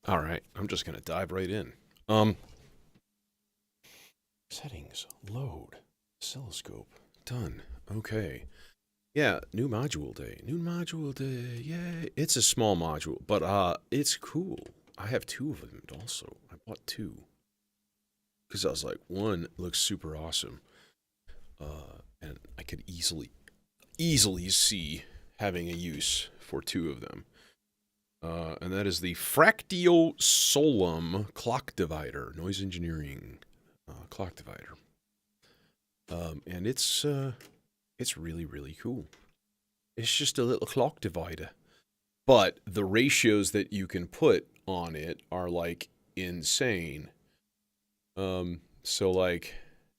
All right, I'm just gonna dive right in. Settings, load, oscilloscope, done. Okay. Yeah, new module day. New module day. Yay. It's a small module, but it's cool. I have two of them also. I bought two. Because I was like, one looks super awesome. And I could easily see having a use for two of them. And that is the Fractio Solum clock divider, noise engineering clock divider. And it's really cool. It's just a little clock divider. But the ratios that you can put on it are like insane. So like,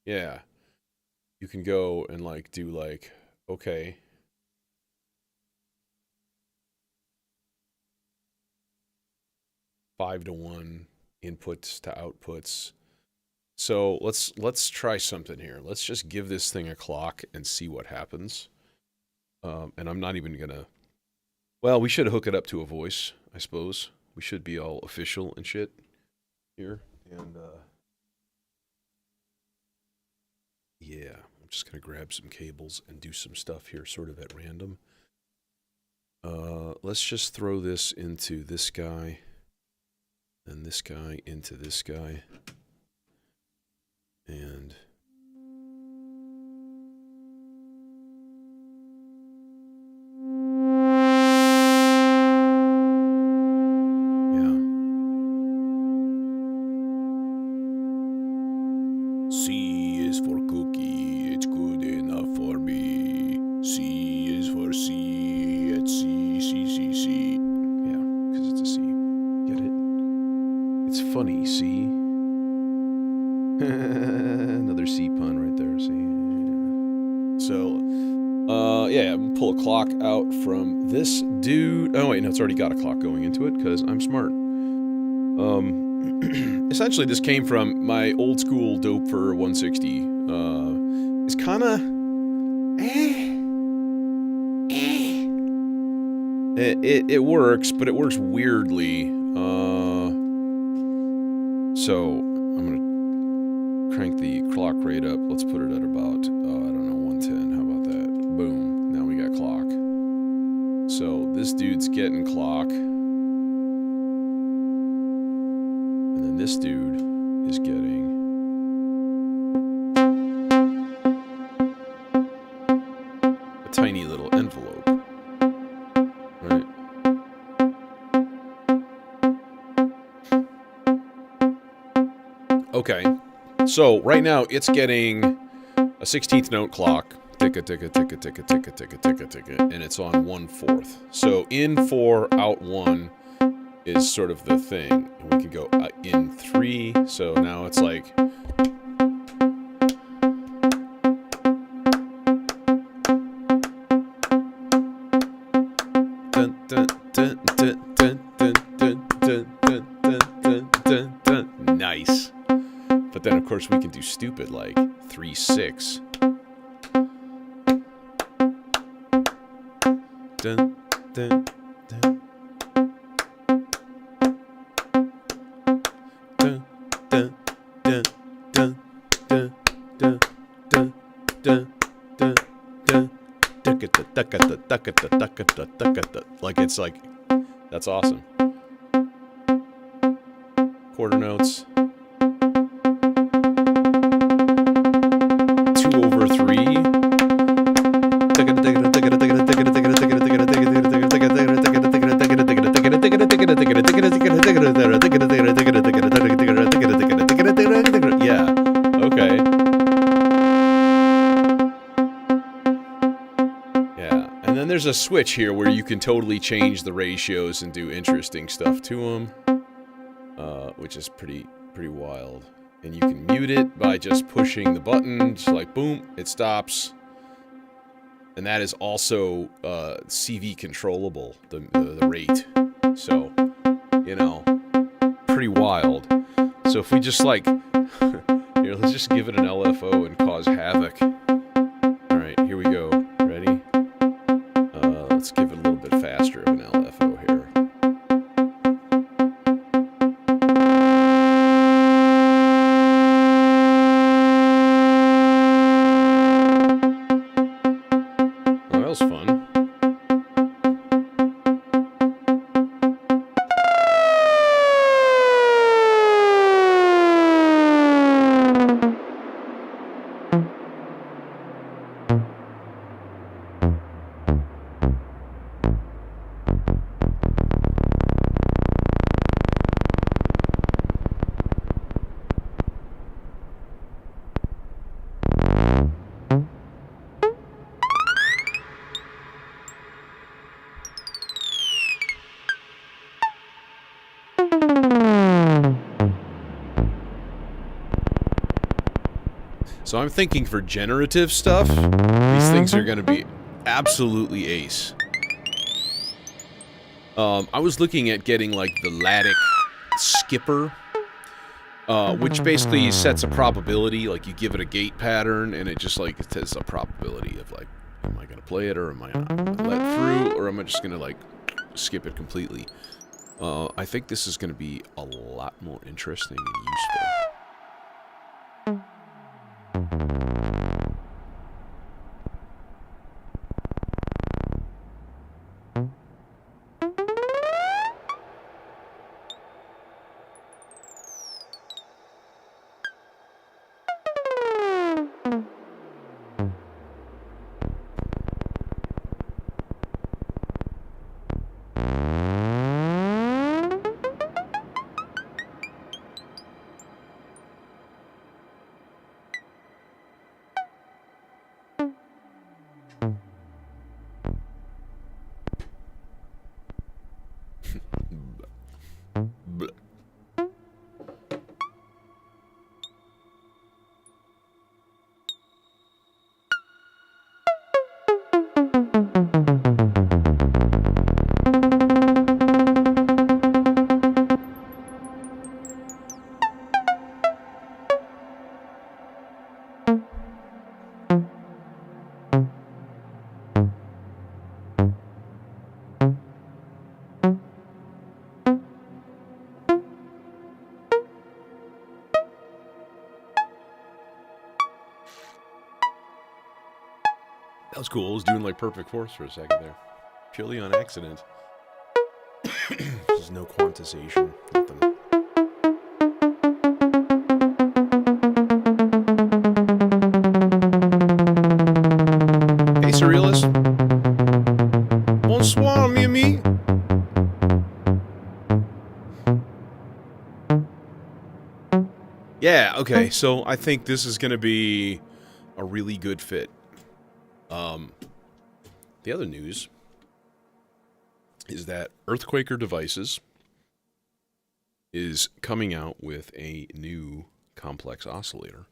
yeah, you can go and like do like, okay, 5-to-1 inputs to outputs. So let's try something here. Let's just give this thing a clock and see what happens. And I'm not even gonna. Well, we should hook it up to a voice, I suppose. We should be all official and shit here. And yeah, I'm just gonna grab some cables and do some stuff here, sort of at random. Let's just throw this into this guy, and this guy into this guy. And yeah. C is for cookie, it's good enough for me. C is for C, it's C. Yeah, because it's a C. Get it? It's funny, C. Another C pun right there, see? So, yeah, I'm gonna pull a clock out from this dude. Oh, wait, no, it's already got a clock going into it, because I'm smart. Essentially, this came from my old school dope for 160. It's kind of... It works, but it works weirdly. So, I'm gonna crank the clock rate up. Let's put it at about, I don't know, 110. How about that? Boom. Now we got clock. So this dude's getting clock. And then this dude is getting... a tiny little envelope. Right? Okay. So right now it's getting a 16th note clock, ticka ticka ticka ticka ticka ticka ticka ticka, and it's on 1/4. So in 4, out 1 is sort of the thing. And we can go in 3. So now it's like. Nice. But then, of course, we can do stupid like 3/6. Dun, dun, dun. Dun, dun, dun, dun, dun, dun, dun, dun, dun. Like it's like, that's awesome. Quarter notes. 2/3. Yeah. Okay. Yeah. And then there's a switch here where you can totally change the ratios and do interesting stuff to them, which is pretty wild. And you can mute it by just pushing the button, just like boom, it stops. And that is also CV controllable, the rate. So, you know, pretty wild. So if we just like, here, let's just give it an LFO and cause havoc. All right, here we go. Ready? Let's give it a little bit faster of an LFO here. So I'm thinking for generative stuff, these things are going to be absolutely ace. I was looking at getting, like, the Laddick skipper, which basically sets a probability. Like, you give it a gate pattern, and it just, like, it says a probability of, like, am I going to play it, or am I going to let it through, or am I just going to, like, skip it completely? I think this is going to be a lot more interesting and useful. That was cool. I was doing, like, perfect force for a second there. Purely on accident. There's no quantization. Nothing. Hey, Surrealist. Bonsoir, mi ami. Yeah, okay, so I think this is going to be a really good fit. The other news is that Earthquaker Devices is coming out with a new complex oscillator.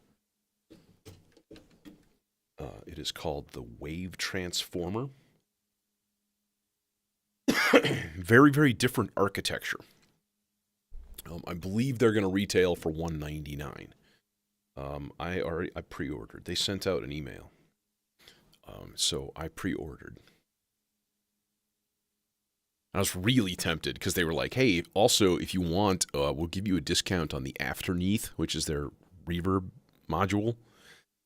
It is called the Wave Transformer. Very, very different architecture. I believe they're going to retail for $199. I pre-ordered. They sent out an email. So I pre-ordered. I was really tempted because they were like, hey, also, if you want, we'll give you a discount on the Afterneath, which is their reverb module.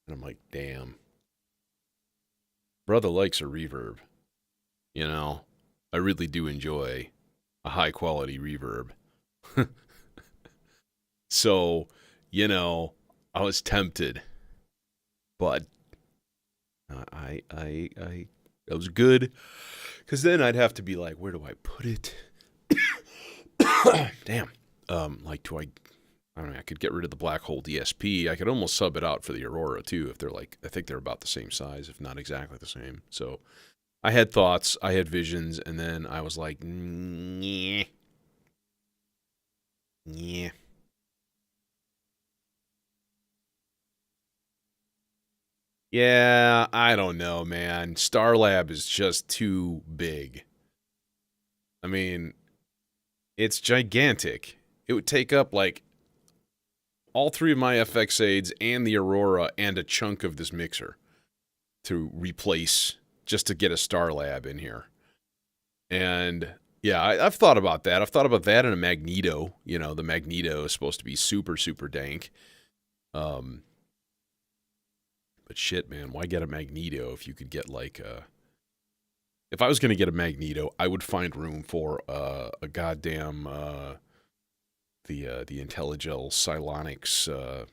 And I'm like, damn. Brother likes a reverb. You know, I really do enjoy a high-quality reverb. So, you know, I was tempted. But I was good. Because then I'd have to be like, where do I put it? Damn. Like, I don't know, I could get rid of the Black Hole DSP. I could almost sub it out for the Aurora, too, if they're like, I think they're about the same size, if not exactly the same. So I had thoughts, I had visions, and then I was like, yeah. Yeah. Yeah, I don't know, man. Starlab is just too big. I mean, it's gigantic. It would take up, like, all three of my FX aids and the Aurora and a chunk of this mixer to replace just to get a Starlab in here. And, yeah, I've thought about that. I've thought about that and a Magneto. You know, the Magneto is supposed to be super, super dank. But shit, man, why get a Magneto if you could get, like, if I was going to get a Magneto, I would find room for a goddamn, the IntelliGel Psilonix,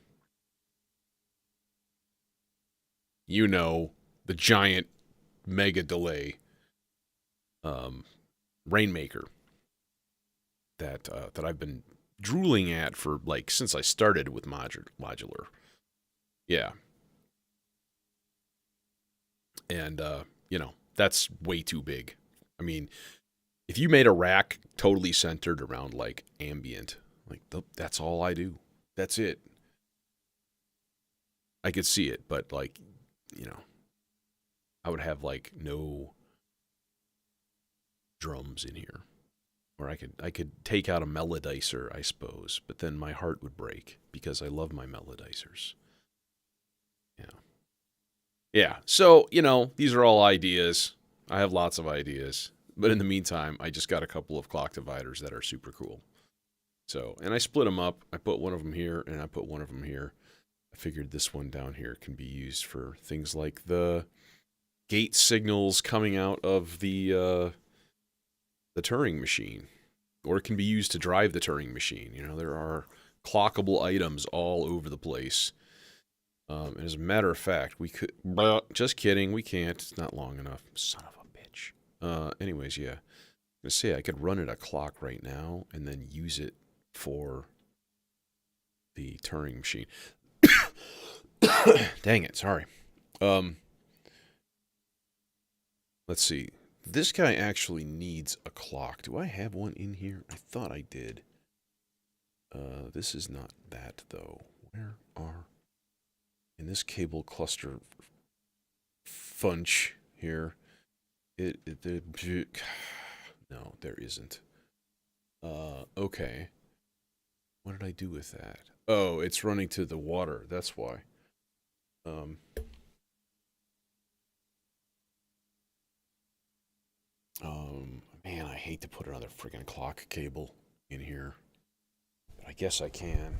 you know, the giant mega delay, Rainmaker that I've been drooling at for, like, since I started with modular. Yeah. And, you know, that's way too big. I mean, if you made a rack totally centered around, like, ambient, like, that's all I do. That's it. I could see it, but like, you know, I would have like no drums in here. Or I could take out a melodizer, I suppose, but then my heart would break because I love my melodizers. Yeah. Yeah. So, you know, these are all ideas. I have lots of ideas. But in the meantime, I just got a couple of clock dividers that are super cool. So, and I split them up. I put one of them here and I put one of them here. I figured this one down here can be used for things like the gate signals coming out of the Turing machine, or it can be used to drive the Turing machine. You know, there are clockable items all over the place. And as a matter of fact, we could. Just kidding, we can't. It's not long enough. Son of a bitch. Anyways, yeah. I'm gonna say I could run it a clock right now and then use it for the Turing machine. Dang it, sorry. Let's see. This guy actually needs a clock. Do I have one in here? I thought I did. This is not that, though. Where are... In this cable cluster funch here, no, there isn't. Okay. What did I do with that? Oh, it's running to the water. That's why. Man, I hate to put another freaking clock cable in here, but I guess I can.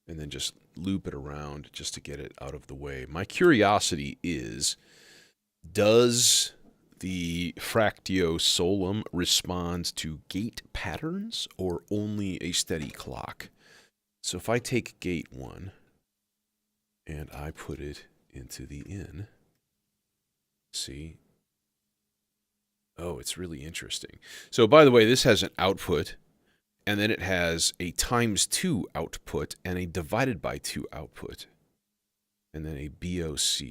And then just loop it around just to get it out of the way. My curiosity is, does the Fractio Solum respond to gate patterns or only a steady clock? So if I take gate 1 and I put it into the in, see? Oh, it's really interesting. So by the way, this has an output, and then it has a ×2 output and a divided by 2 output, and then a BOC.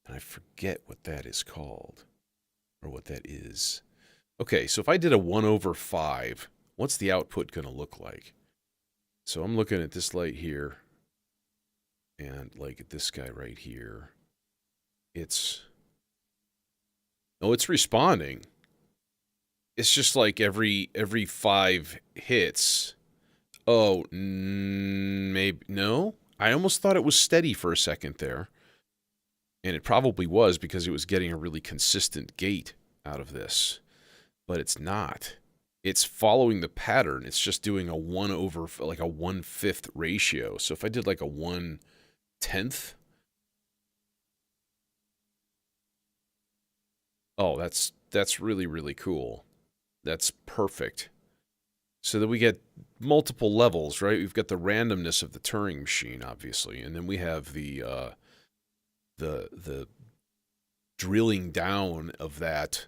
And I forget what that is called, or what that is. Okay, so if I did a 1/5, what's the output going to look like? So I'm looking at this light here, and like at this guy right here. It's responding. It's just like every 5 hits. Oh, maybe no. I almost thought it was steady for a second there. And it probably was because it was getting a really consistent gate out of this. But it's not. It's following the pattern. It's just doing a 1/5 ratio. So if I did like a 1/10. Oh, that's really, really cool. That's perfect. So that we get multiple levels, right? We've got the randomness of the Turing machine, obviously, and then we have the drilling down of that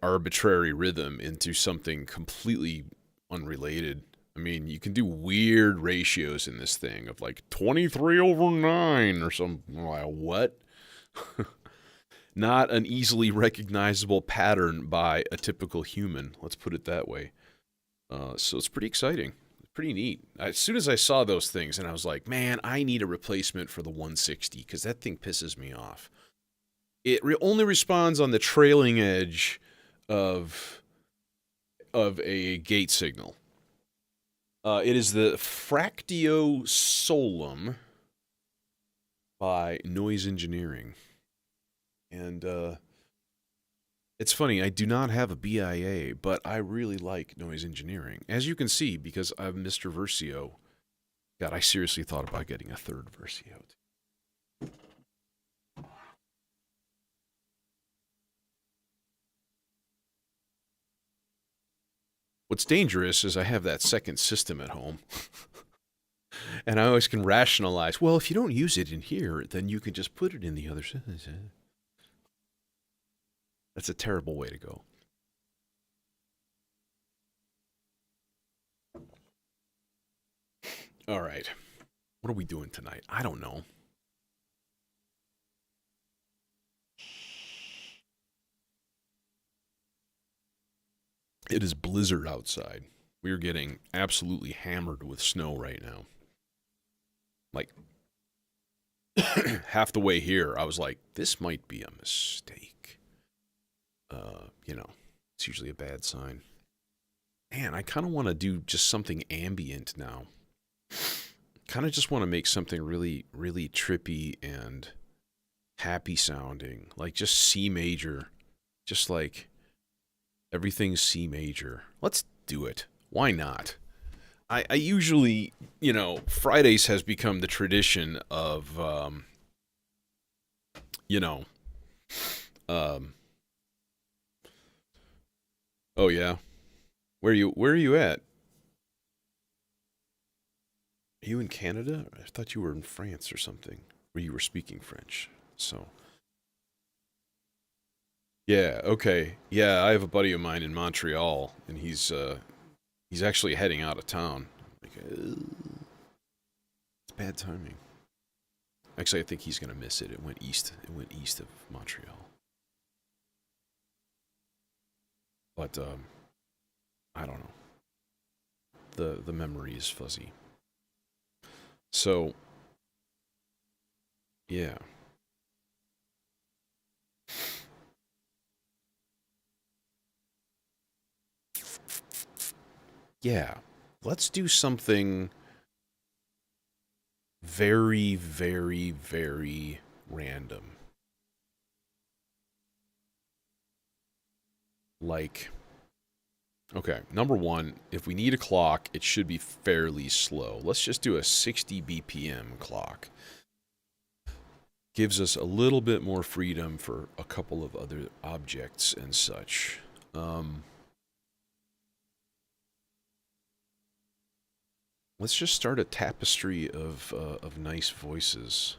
arbitrary rhythm into something completely unrelated. I mean, you can do weird ratios in this thing of like 23/9 or something. What? Not an easily recognizable pattern by a typical human. Let's put it that way. So it's pretty exciting. Pretty neat. As soon as I saw those things, and I was like, man, I need a replacement for the 160, because that thing pisses me off. It only responds on the trailing edge of a gate signal. It is the Fractio Solum by Noise Engineering. And it's funny, I do not have a BIA, but I really like Noise Engineering. As you can see, because I'm Mr. Versio. God, I seriously thought about getting a third Versio. What's dangerous is I have that second system at home. And I always can rationalize, well, if you don't use it in here, then you can just put it in the other system. That's a terrible way to go. All right. What are we doing tonight? I don't know. It is blizzard outside. We're getting absolutely hammered with snow right now. Like, half the way here, I was like, this might be a mistake. You know, it's usually a bad sign. Man, I kind of want to do just something ambient now. Kind of just want to make something really, really trippy and happy sounding. Like just C major. Just like everything's C major. Let's do it. Why not? I usually, you know, Fridays has become the tradition of, you know, um, oh yeah, where are you at? Are you in Canada? I thought you were in France or something, where you were speaking French. So yeah, okay, yeah, I have a buddy of mine in Montreal, and he's actually heading out of town. Like, it's bad timing. Actually, I think he's gonna miss it. It went east. It went east of Montreal. But I don't know. The memory is fuzzy. So yeah, yeah. Let's do something very, very, very random. Like, okay, number one, if we need a clock, it should be fairly slow. Let's just do a 60 BPM clock. Gives us a little bit more freedom for a couple of other objects and such. Let's just start a tapestry of nice voices.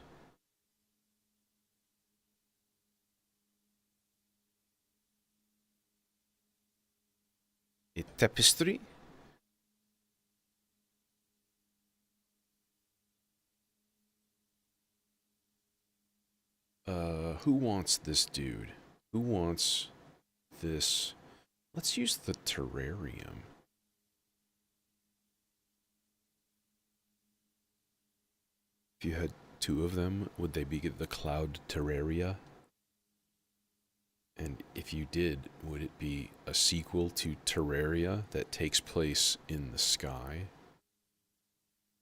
A tapestry? Who wants this dude? Who wants this? Let's use the terrarium. If you had two of them, would they be the cloud terraria? And if you did, would it be a sequel to Terraria that takes place in the sky?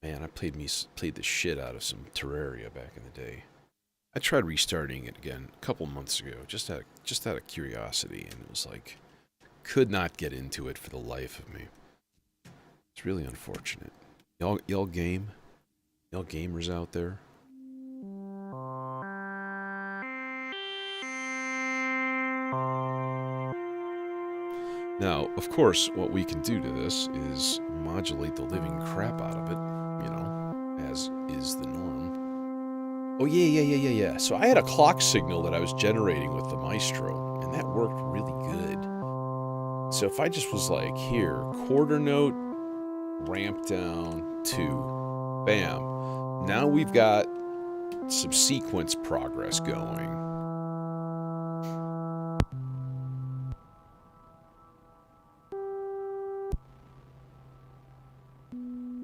Man, I played the shit out of some Terraria back in the day. I tried restarting it again a couple months ago, just out of curiosity, and it was like could not get into it for the life of me. It's really unfortunate. Y'all game? Y'all gamers out there? Now, of course, what we can do to this is modulate the living crap out of it, you know, as is the norm. Oh, yeah. So I had a clock signal that I was generating with the Maestro, and that worked really good. So if I just was like, here, quarter note, ramp down, 2, bam. Now we've got some sequence progress going.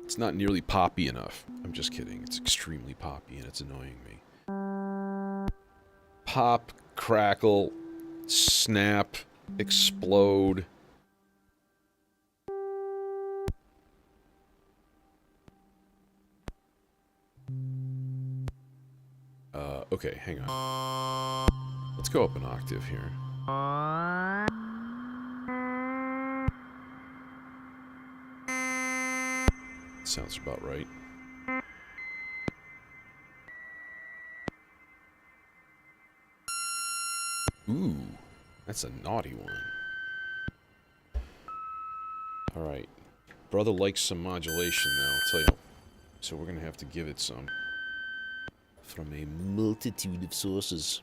It's not nearly poppy enough. I'm just kidding. It's extremely poppy and it's annoying me. Pop, crackle, snap, explode. Okay, hang on. Let's go up an octave here. Sounds about right. Ooh, that's a naughty one. Alright. Brother likes some modulation now, I'll tell you. So we're gonna have to give it some. From a multitude of sources.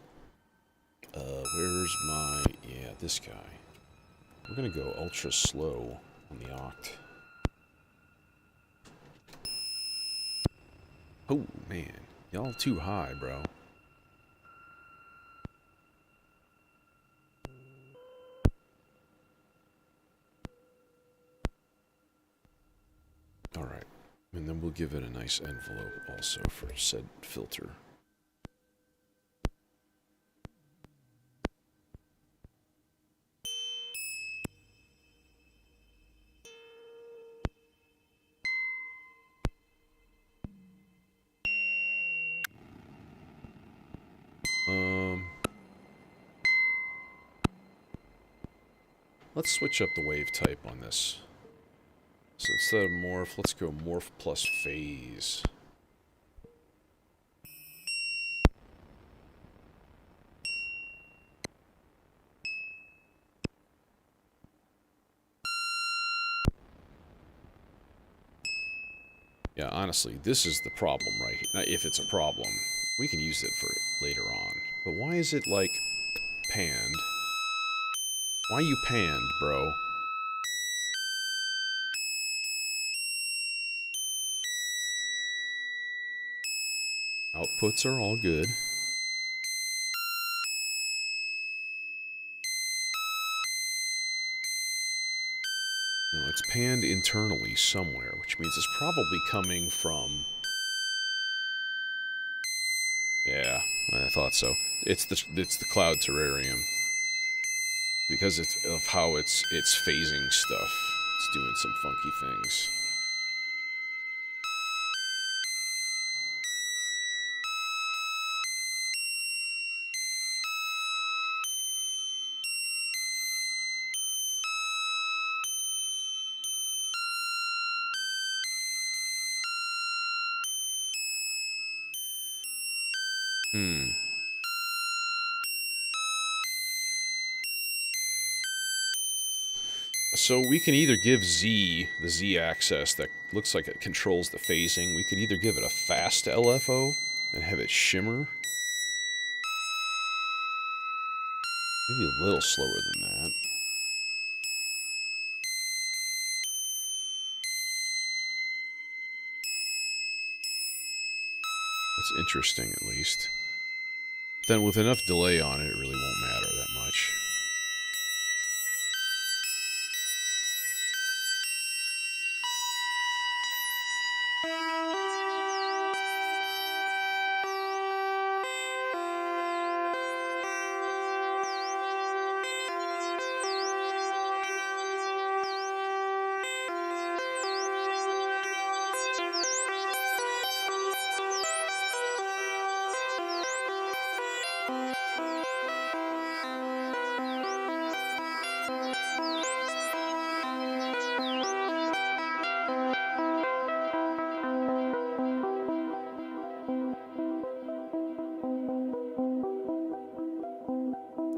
Where's my... Yeah, this guy. We're gonna go ultra slow on the oct. Oh, man. Y'all too high, bro. Alright. And then we'll give it a nice envelope also for said filter. Let's switch up the wave type on this. So instead of morph, let's go morph plus phase. Yeah, honestly, this is the problem right here. Now, if it's a problem, we can use it for later on. But why is it, like, panned? Why you panned, bro? Outputs are all good. No, it's panned internally somewhere, which means it's probably coming from... Yeah, I thought so. It's the cloud terrarium. Because it's of how it's phasing stuff. It's doing some funky things. So we can either give Z, the Z axis that looks like it controls the phasing, we could either give it a fast LFO and have it shimmer. Maybe a little slower than that. That's interesting, at least. Then with enough delay on it, it really won't matter that much.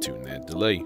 Tune that delay.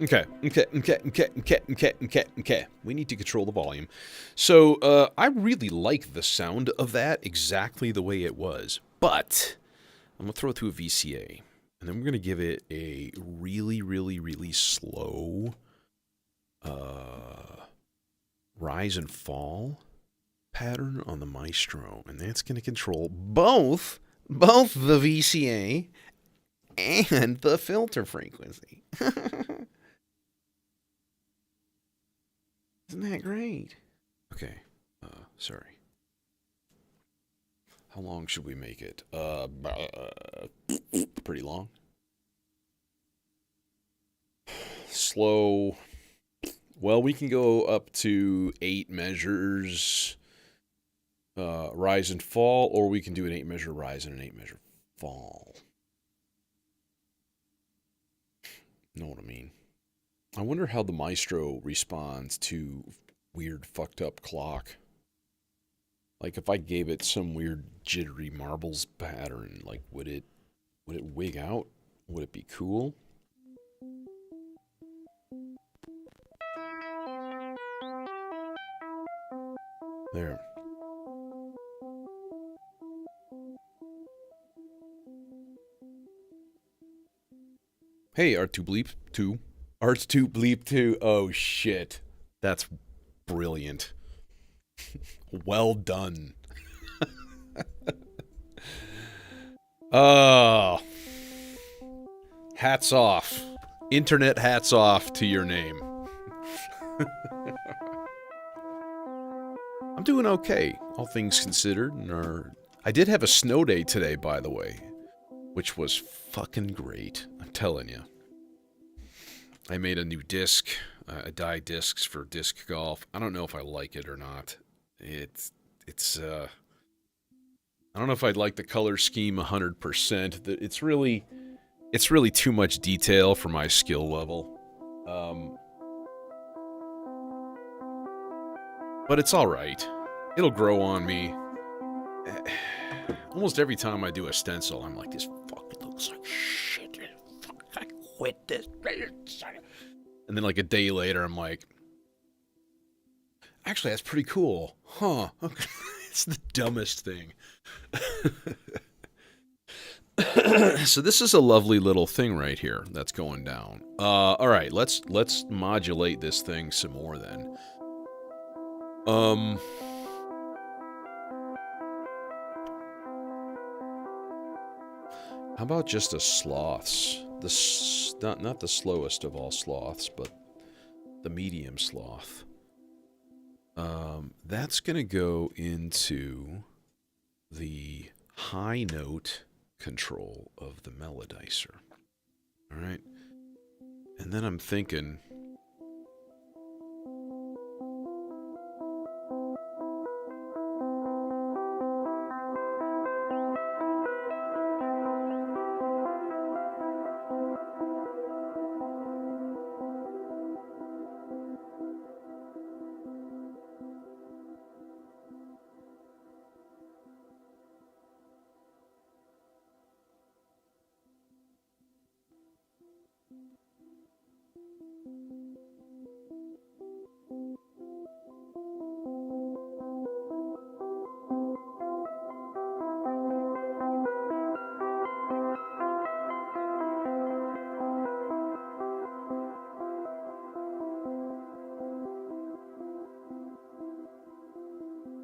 Okay. We need to control the volume. So, I really like the sound of that exactly the way it was. But, I'm going to throw it through a VCA. And then we're going to give it a really, really, really slow rise and fall pattern on the Maestro. And that's going to control both the VCA and the filter frequency. Isn't that great? Okay, sorry. How long should we make it? Pretty long. slow. Well, we can go up to 8 measures rise and fall, or we can do an 8 measure rise and an 8 measure fall. Know what I mean? I wonder how the Maestro responds to weird fucked up clock. Like if I gave it some weird jittery marbles pattern, like would it wig out? Would it be cool? There. Hey, R2 Bleep 2. R2 Bleep 2. Oh shit. That's brilliant. Well done. Oh. Hats off. Internet hats off to your name. I'm doing okay, all things considered. I did have a snow day today, by the way, which was fucking great. I'm telling you. I made a new disc. I dye discs for disc golf. I don't know if I like it or not. It's I don't know if I'd like the color scheme 100%. It's really too much detail for my skill level. But it's all right. It'll grow on me. Almost every time I do a stencil, I'm like, this fucking looks like shit. Fuck, I quit this. And then like a day later, I'm like, actually, that's pretty cool. Huh. It's the dumbest thing. So this is a lovely little thing right here that's going down. All right, let's modulate this thing some more then. How about just a sloths? Not the slowest of all sloths, but the medium sloth. That's gonna go into the high note control of the melodizer. All right, and then I'm thinking.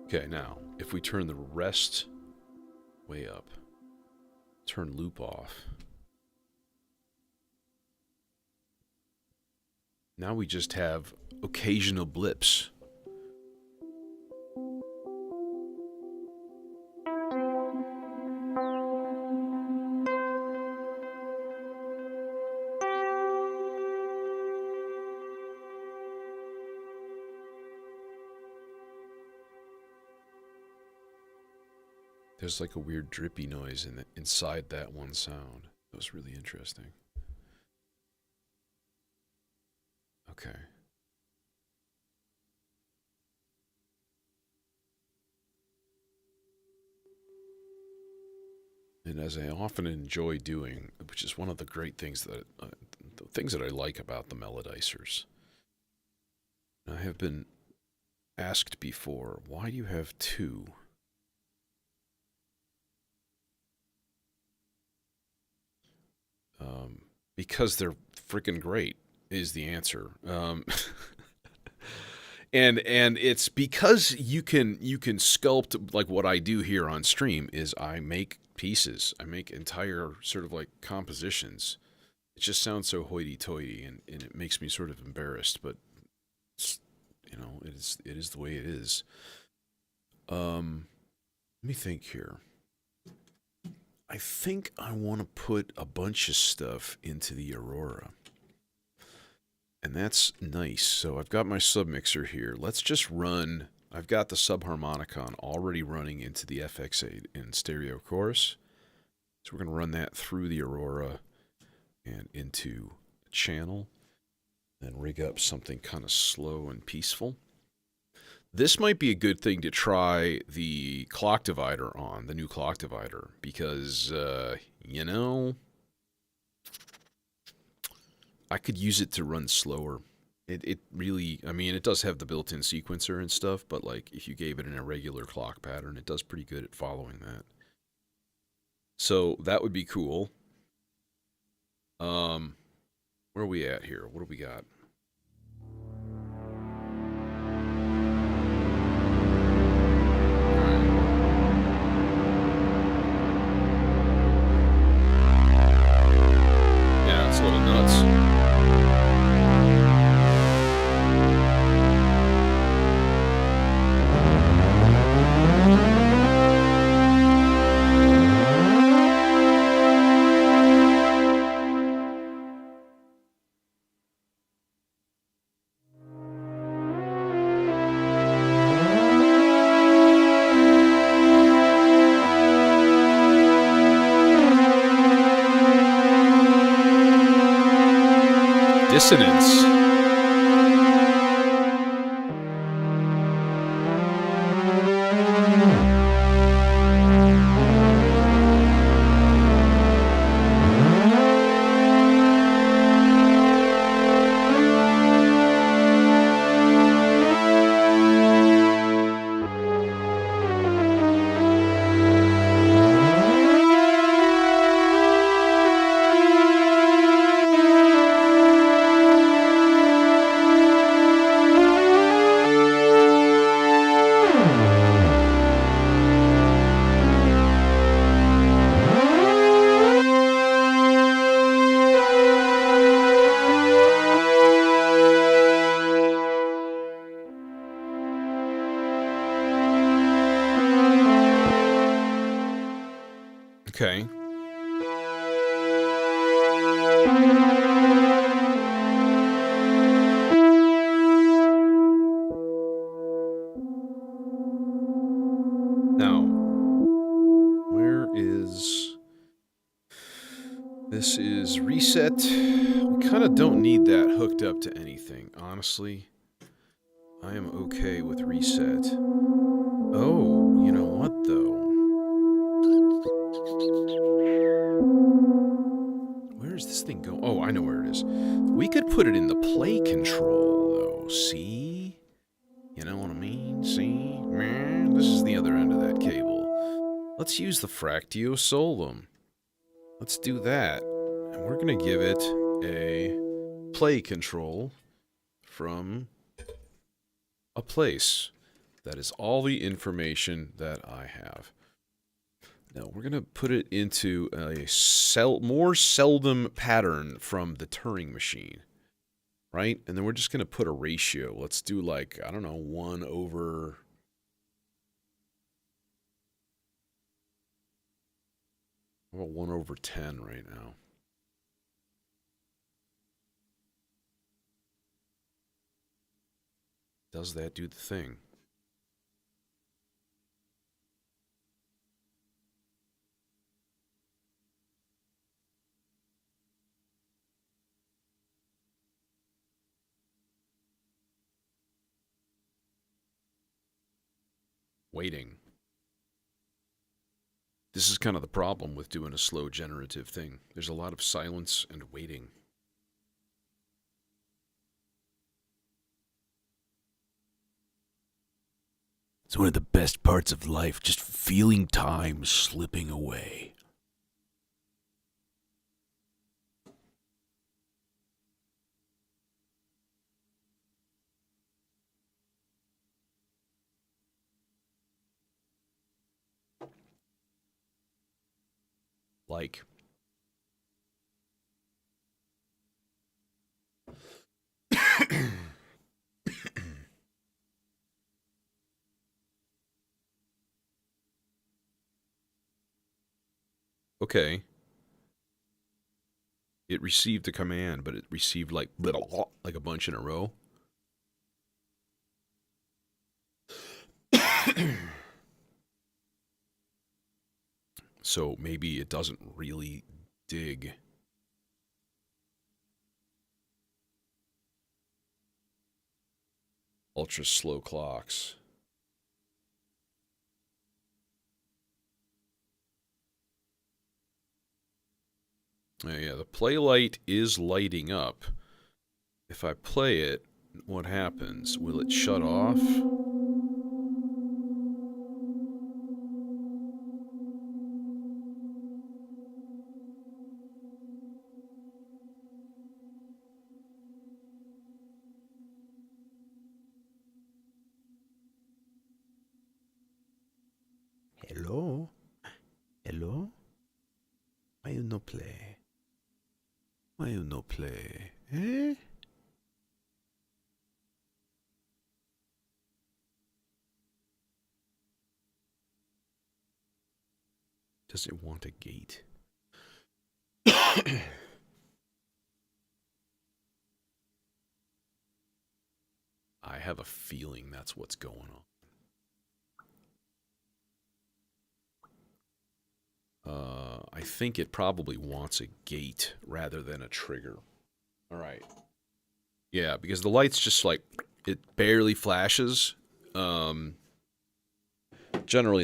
Okay, now, if we turn the rest way up, turn loop off, now we just have occasional blips. There's like a weird drippy noise inside that one sound. That was really interesting. Okay. And as I often enjoy doing, which is one of the great things that I like about the melodizers, I have been asked before, why do you have two? Because they're freaking great is the answer. And it's because you can sculpt, like what I do here on stream is I make pieces. I make entire sort of like compositions. It just sounds so hoity-toity and it makes me sort of embarrassed, but it's, you know, it is the way it is. Let me think here. I think I want to put a bunch of stuff into the Aurora. And that's nice. So I've got my submixer here. Let's just run. I've got the subharmonicon already running into the FX8 in stereo chorus. So we're going to run that through the Aurora and into a channel. Then rig up something kind of slow and peaceful. This might be a good thing to try the clock divider on, the new clock divider, because, you know, I could use it to run slower. It really, I mean, it does have the built-in sequencer and stuff, but like if you gave it an irregular clock pattern, it does pretty good at following that. So that would be cool. Where are we at here? What do we got? Yeah, it's a little nuts. Dissonance. Okay. Now, where is... This is reset. We kind of don't need that hooked up to anything, honestly. I am okay with reset. Oh, you know what, though? Where is this thing going? Oh, I know where it is. We could put it in the play control, though. See? You know what I mean? See? This is the other end of that cable. Let's use the Fractio Solum. Let's do that. And we're going to give it a play control from a place. That is all the information that I have. Now, we're going to put it into a more seldom pattern from the Turing machine. Right? And then we're just going to put a ratio. Let's do like, I don't know, 1 over... How about 1 over 10 right now? Does that do the thing? Waiting. This is kind of the problem with doing a slow generative thing. There's a lot of silence and waiting. It's one of the best parts of life, just feeling time slipping away. Like... Okay. It received a command, but it received like a bunch in a row. So maybe it doesn't really dig. Ultra slow clocks. Yeah, the play light is lighting up. If I play it, what happens? Will it shut off? Hello? Hello? Why you no play? Why you no play? Eh? Does it want a gate? I have a feeling that's what's going on. I think it probably wants a gate rather than a trigger. All right. Yeah, because the light's just like, it barely flashes. Generally,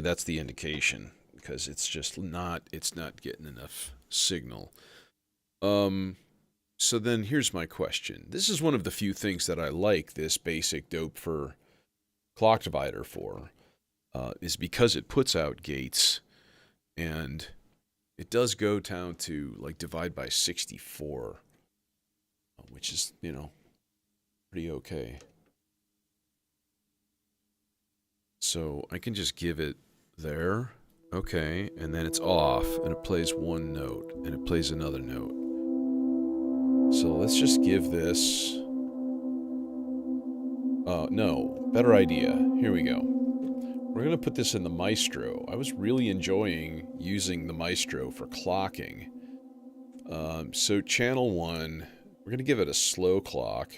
that's the indication because it's just not, it's not getting enough signal. So then here's my question. This is one of the few things that I like this basic dope for clock divider for, is because it puts out gates, and it does go down to like divide by 64, which is, you know, pretty okay. So I can just give it there, okay, and then it's off, and it plays one note, and it plays another note. So let's just give this... no, better idea. Here we go. We're going to put this in the Maestro. I was really enjoying using the Maestro for clocking. So channel 1, we're going to give it a slow clock.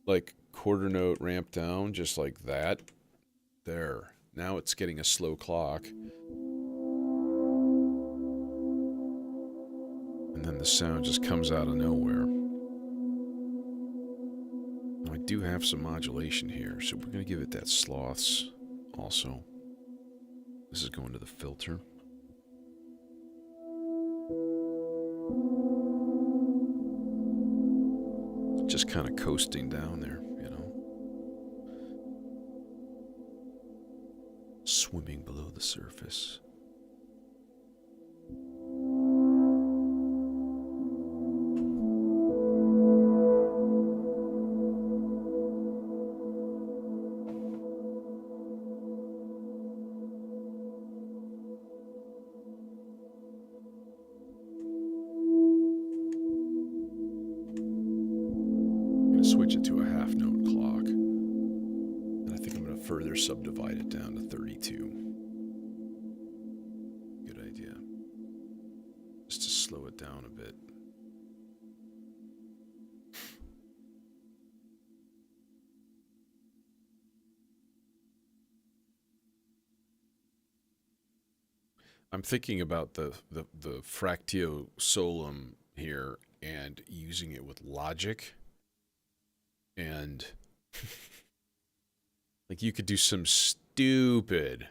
Like quarter note ramp down, just like that. There. Now it's getting a slow clock. And then the sound just comes out of nowhere. I do have some modulation here, so we're going to give it that sloths also. This is going to the filter. Just kind of coasting down there, you know. Swimming below the surface. Switch it to a half note clock. And I think I'm going to further subdivide it down to 32. Good idea. Just to slow it down a bit. I'm thinking about the Fractio Solum here and using it with logic. And like you could do some stupid,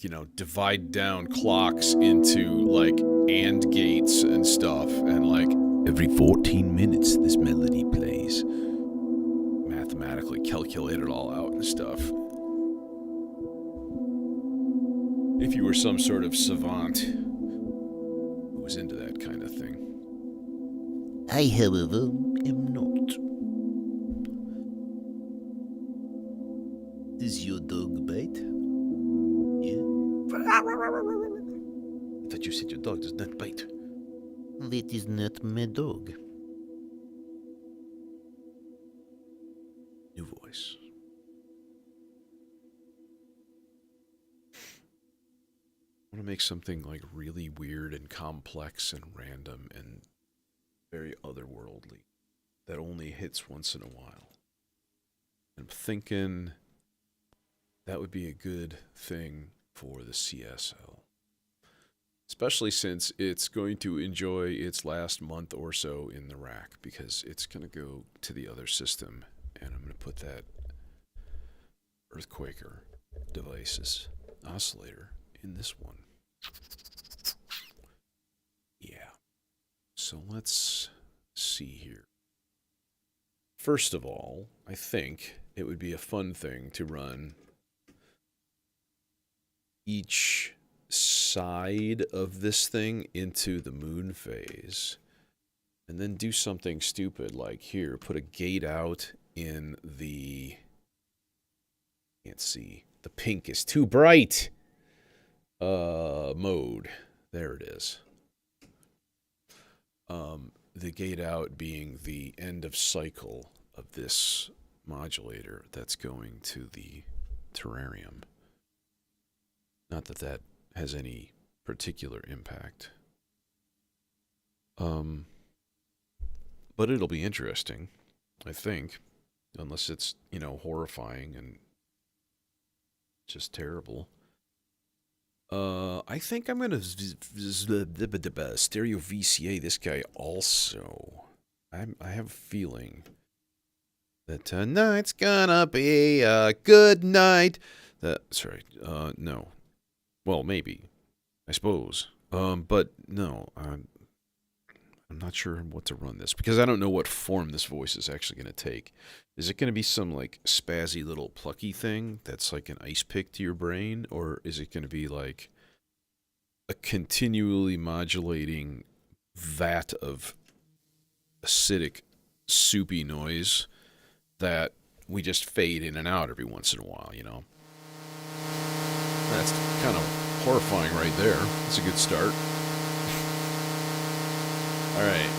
you know, divide down clocks into like AND gates and stuff, and like every 14 minutes this melody plays. Mathematically calculate it all out and stuff. If you were some sort of savant who was into that kind of thing. I, however, am not. Does your dog bite? Yeah? I thought you said your dog does not bite. That is not my dog. New voice. I want to make something like really weird and complex and random and very otherworldly that only hits once in a while. I'm thinking that would be a good thing for the CSL. Especially since it's going to enjoy its last month or so in the rack, because it's going to go to the other system, and I'm going to put that Earthquaker devices oscillator in this one. Yeah. So let's see here. First of all, I think it would be a fun thing to run each side of this thing into the moon phase, and then do something stupid like here, put a gate out in the, can't see, the pink is too bright mode. There it is. The gate out being the end of cycle of this modulator that's going to the terrarium. Not that that has any particular impact. But it'll be interesting, I think. Unless it's, you know, horrifying and just terrible. I think I'm gonna stereo VCA this guy also. I have a feeling that tonight's gonna be a good night. Sorry, no. Well, maybe, I suppose. But no, I'm not sure what to run this, because I don't know what form this voice is actually going to take. Is it going to be some, like, spazzy little plucky thing that's like an ice pick to your brain? Or is it going to be like a continually modulating vat of acidic, soupy noise that we just fade in and out every once in a while, you know? That's kind of horrifying right there. That's a good start. All right.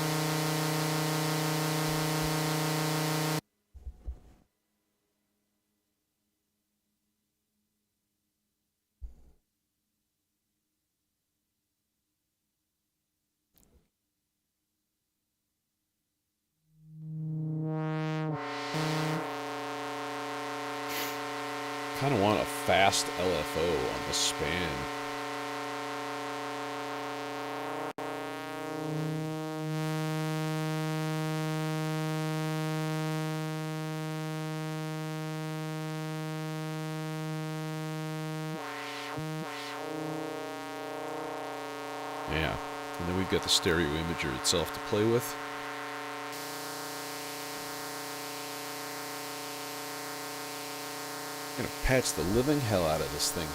Kind of want a fast LFO on the span. Yeah, and then we've got the stereo imager itself to play with. I'm gonna patch the living hell out of this thing.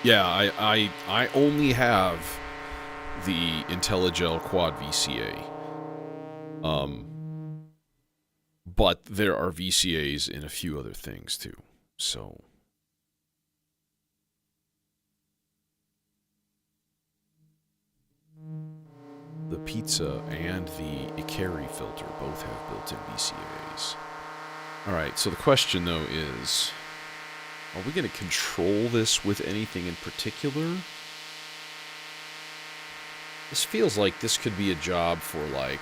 Yeah, I only have the IntelliGel Quad VCA. But there are VCAs in a few other things too. So the Pizza and the Ikari filter both have built-in VCAs. All right, so the question though is, are we going to control this with anything in particular? This feels like this could be a job for, like,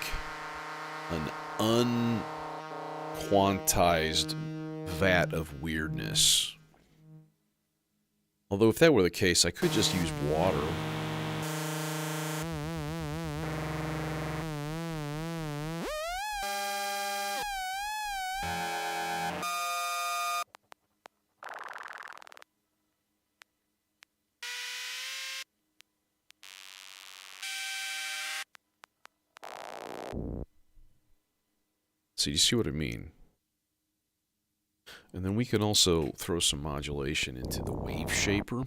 an unquantized vat of weirdness. Although if that were the case, I could just use water. So you see what I mean? And then we can also throw some modulation into the wave shaper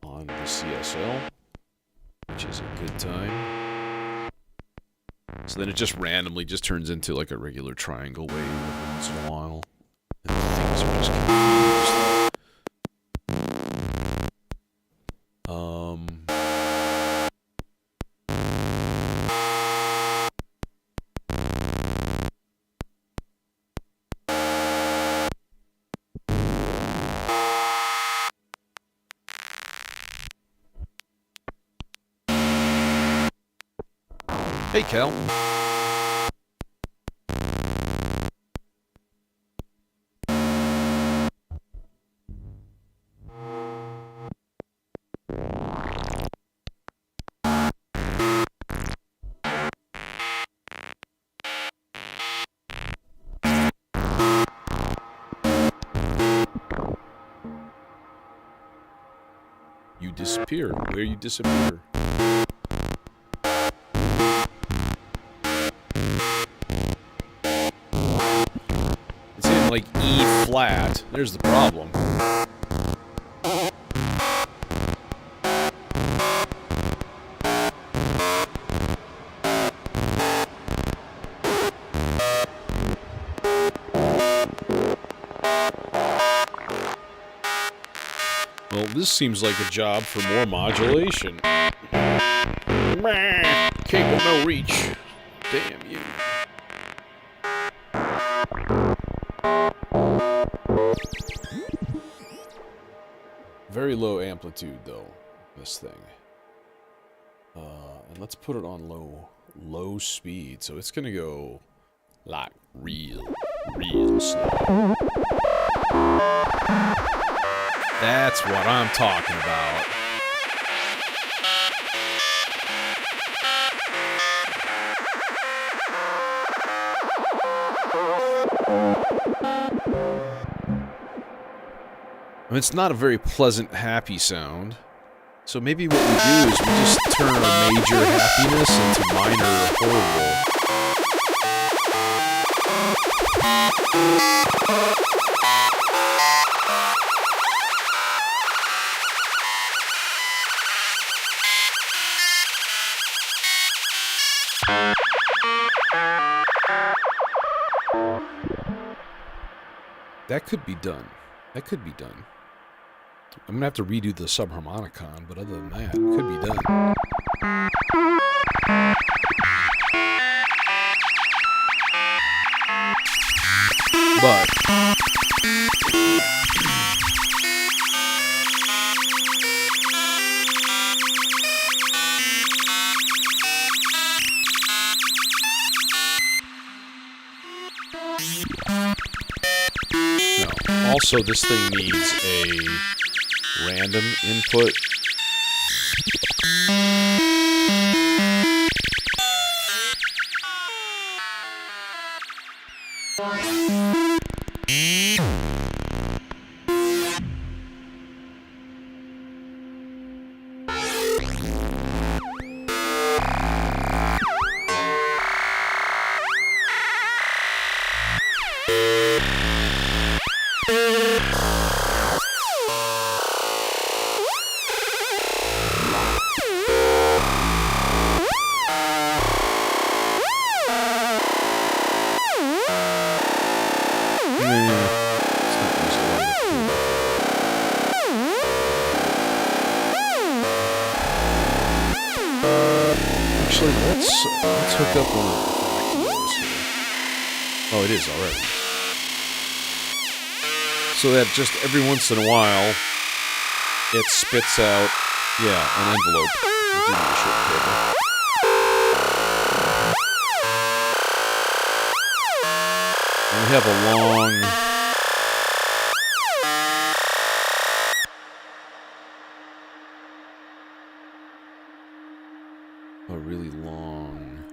on the CSL, which is a good time. So then it just randomly just turns into like a regular triangle wave every once in a while. And things are just confused. Hey, Cal. You disappear. Where you disappear? It's in like E flat. There's the problem. Well, this seems like a job for more modulation. Cable no reach. Damn you. Very low amplitude, though, this thing. And let's put it on low speed. So it's gonna go like real slow. That's what I'm talking about. I mean, it's not a very pleasant, happy sound. So maybe what we do is we just turn our major happiness into minor horrible. That could be done. That could be done. I'm gonna have to redo the subharmonicon, but other than that, it could be done. But no. Also, this thing needs a random input. Actually, let's hook up one of the those here. Oh, it is already. So that just every once in a while, it spits out, yeah, an envelope. We'll do the short cable. And we have a long... a really long...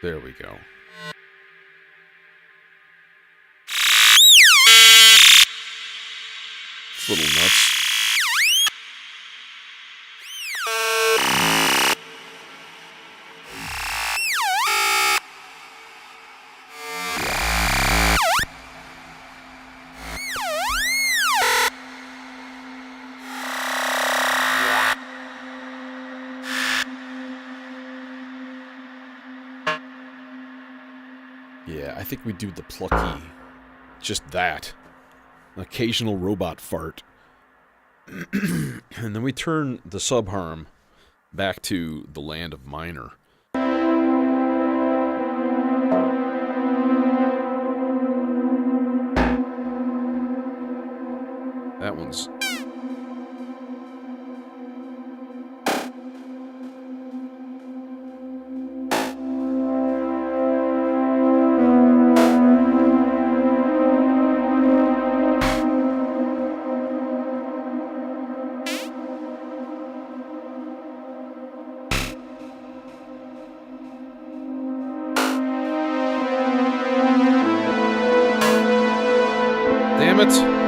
There we go. Little nuts. Yeah, I think we do the plucky. Just that. An occasional robot fart. And then we turn the subharm back to the land of Minor. That one's... Damn it!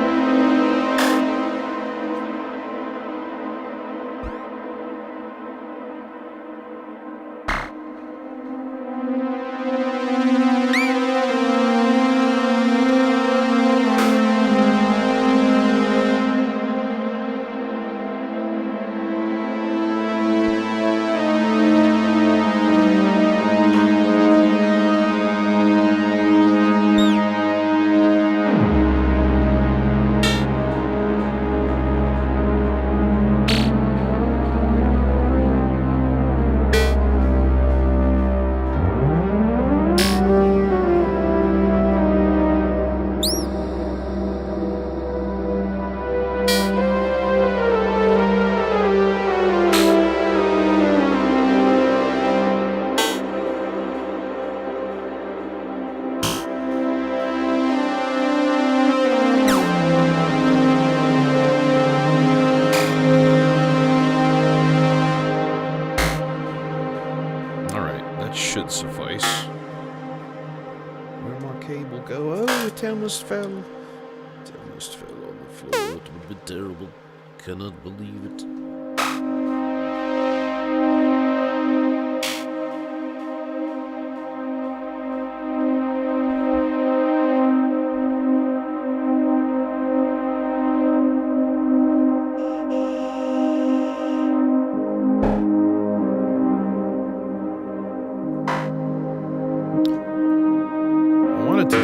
Should suffice. Where'd my cable go? Oh, it almost fell. It almost fell on the floor. It would be terrible. Cannot believe it.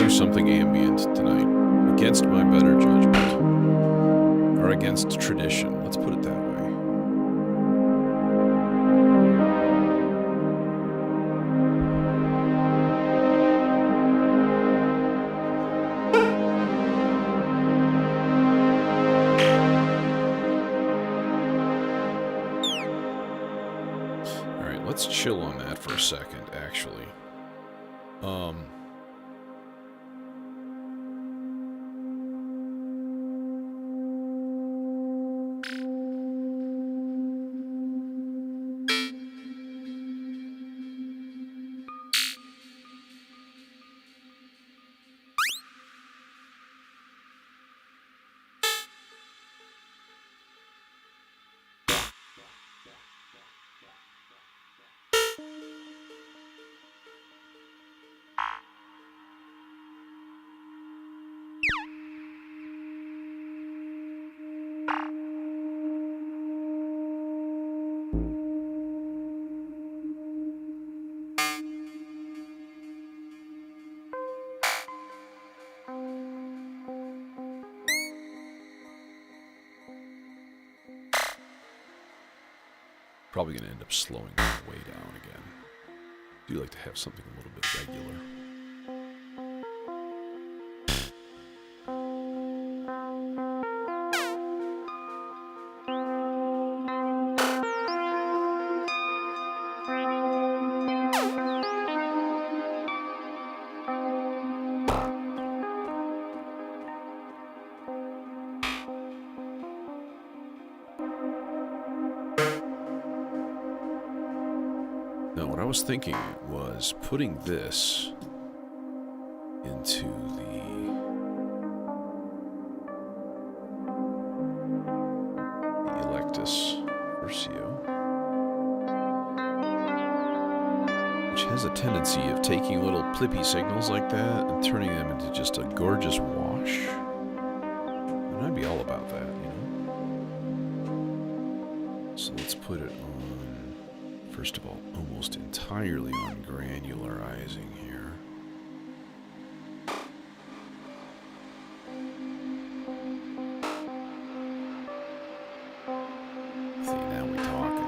Something ambient tonight, against my better judgment, or against tradition, let's put it that way. Alright, let's chill on that for a second, actually. Probably going to end up slowing way down again. I do like to have something a little bit regular. Now, what I was thinking was putting this into the Electus Versio, which has a tendency of taking little plippy signals like that and turning them into just a gorgeous wash. And I'd be all about that, you know? So let's put it on, first of all, almost entirely on granularizing here. See, now we're talking.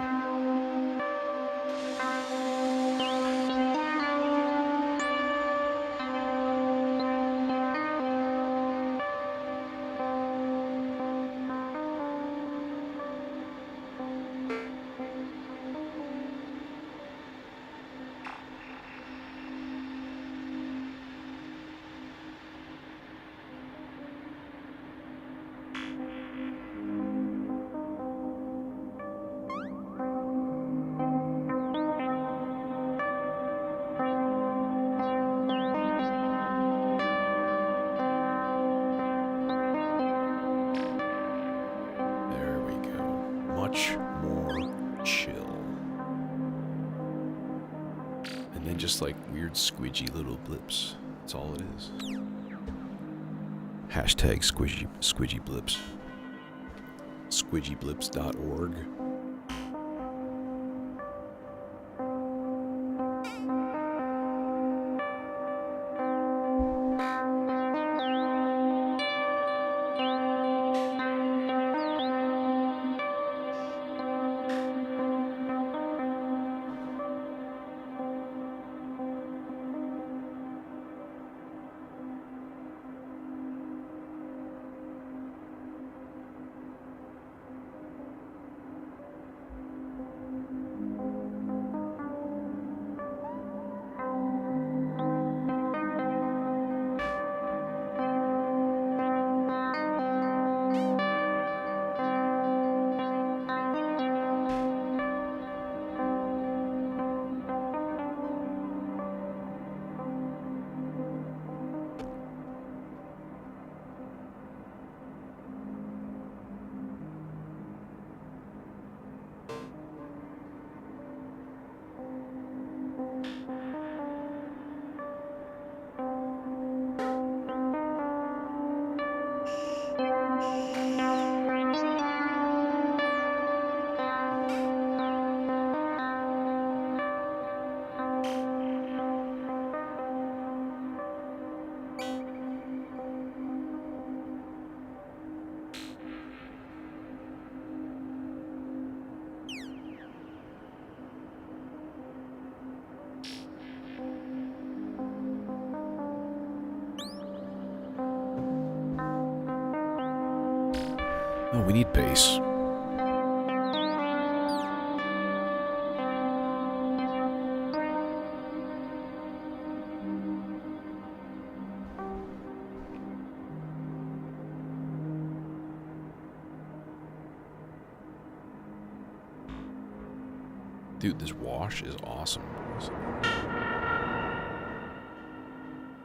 There we go. Much more chill. And then just like weird squidgy little blips. That's all it is. Hashtag squidgy blips. Squidgyblips.org. Oh, we need bass. Dude, this wash is awesome.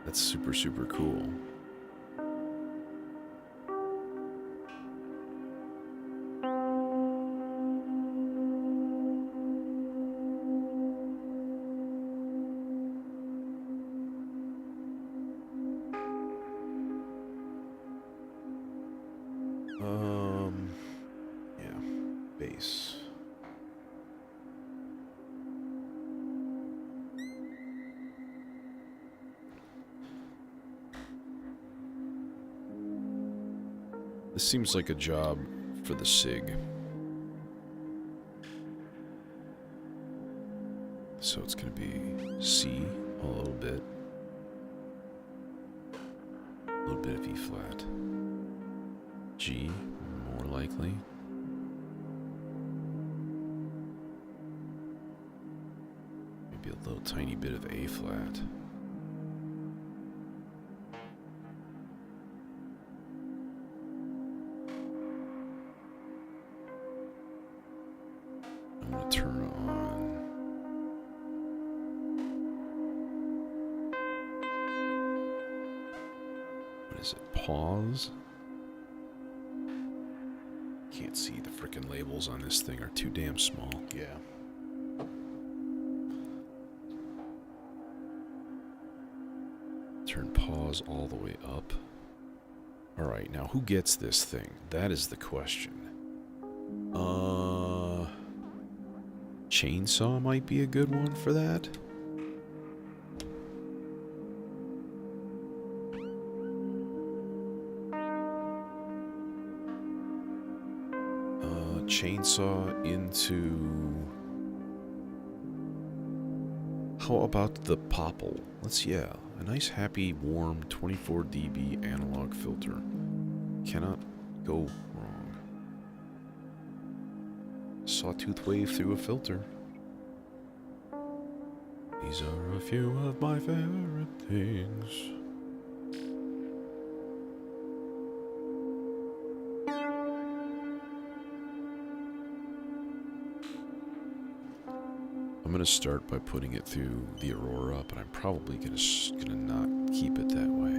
That's super, super cool. Yeah, bass. This seems like a job for the SIG. So it's going to be C a little bit of E flat, G more likely, maybe a little tiny bit of A flat. I'm going to turn on What is it? Pause? Can't see, the frickin' labels on this thing are too damn small. Yeah. Turn pause all the way up. Alright, now who gets this thing? That is the question. Chainsaw might be a good one for that. Chainsaw into... How about the Popple? Yeah, a nice, happy, warm 24 dB analog filter. Cannot go wrong. Sawtooth wave through a filter. These are a few of my favorite things. I'm gonna start by putting it through the Aurora, but I'm probably gonna not keep it that way.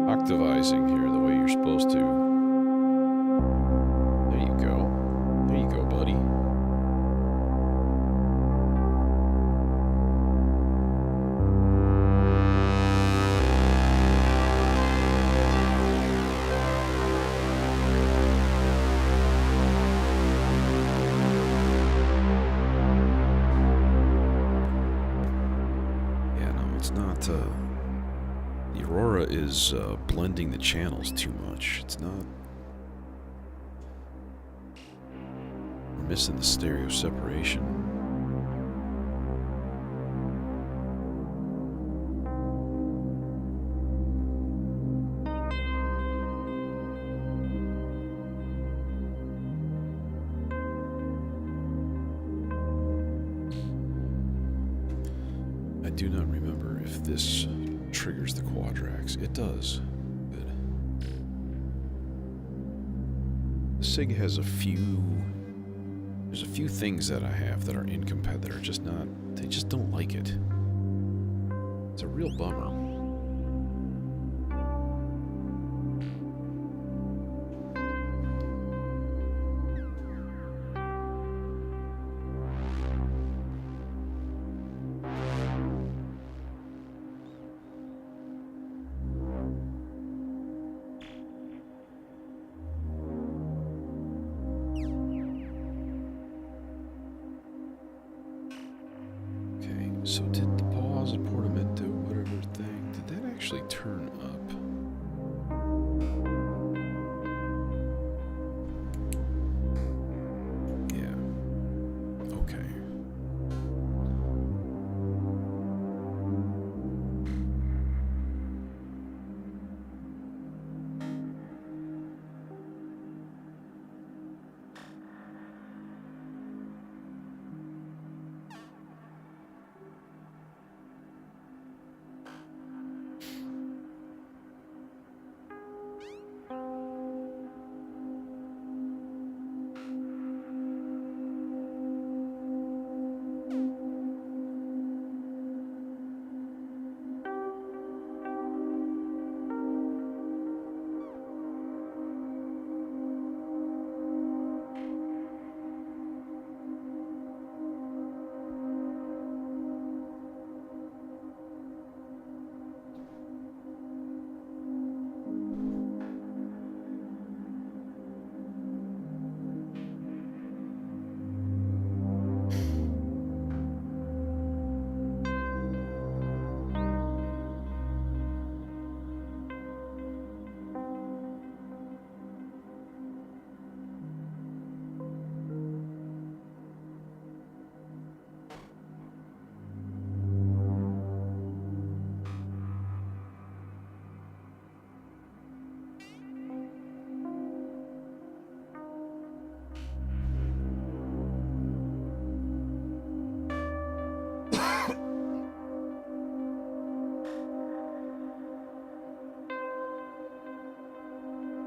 Octavizing here the way you're supposed to. There you go. There you go, buddy. Yeah, no, it's not, the Aurora is blending the channels too much. It's not... We're missing the stereo separation. I do not remember if this triggers the quadrax. It does. Good. The SIG has a few... There's a few things that I have that are incompatible, that are just not... They just don't like it. It's a real bummer. So did the pause and portamento, whatever thing, did that actually turn up? Yeah. Okay.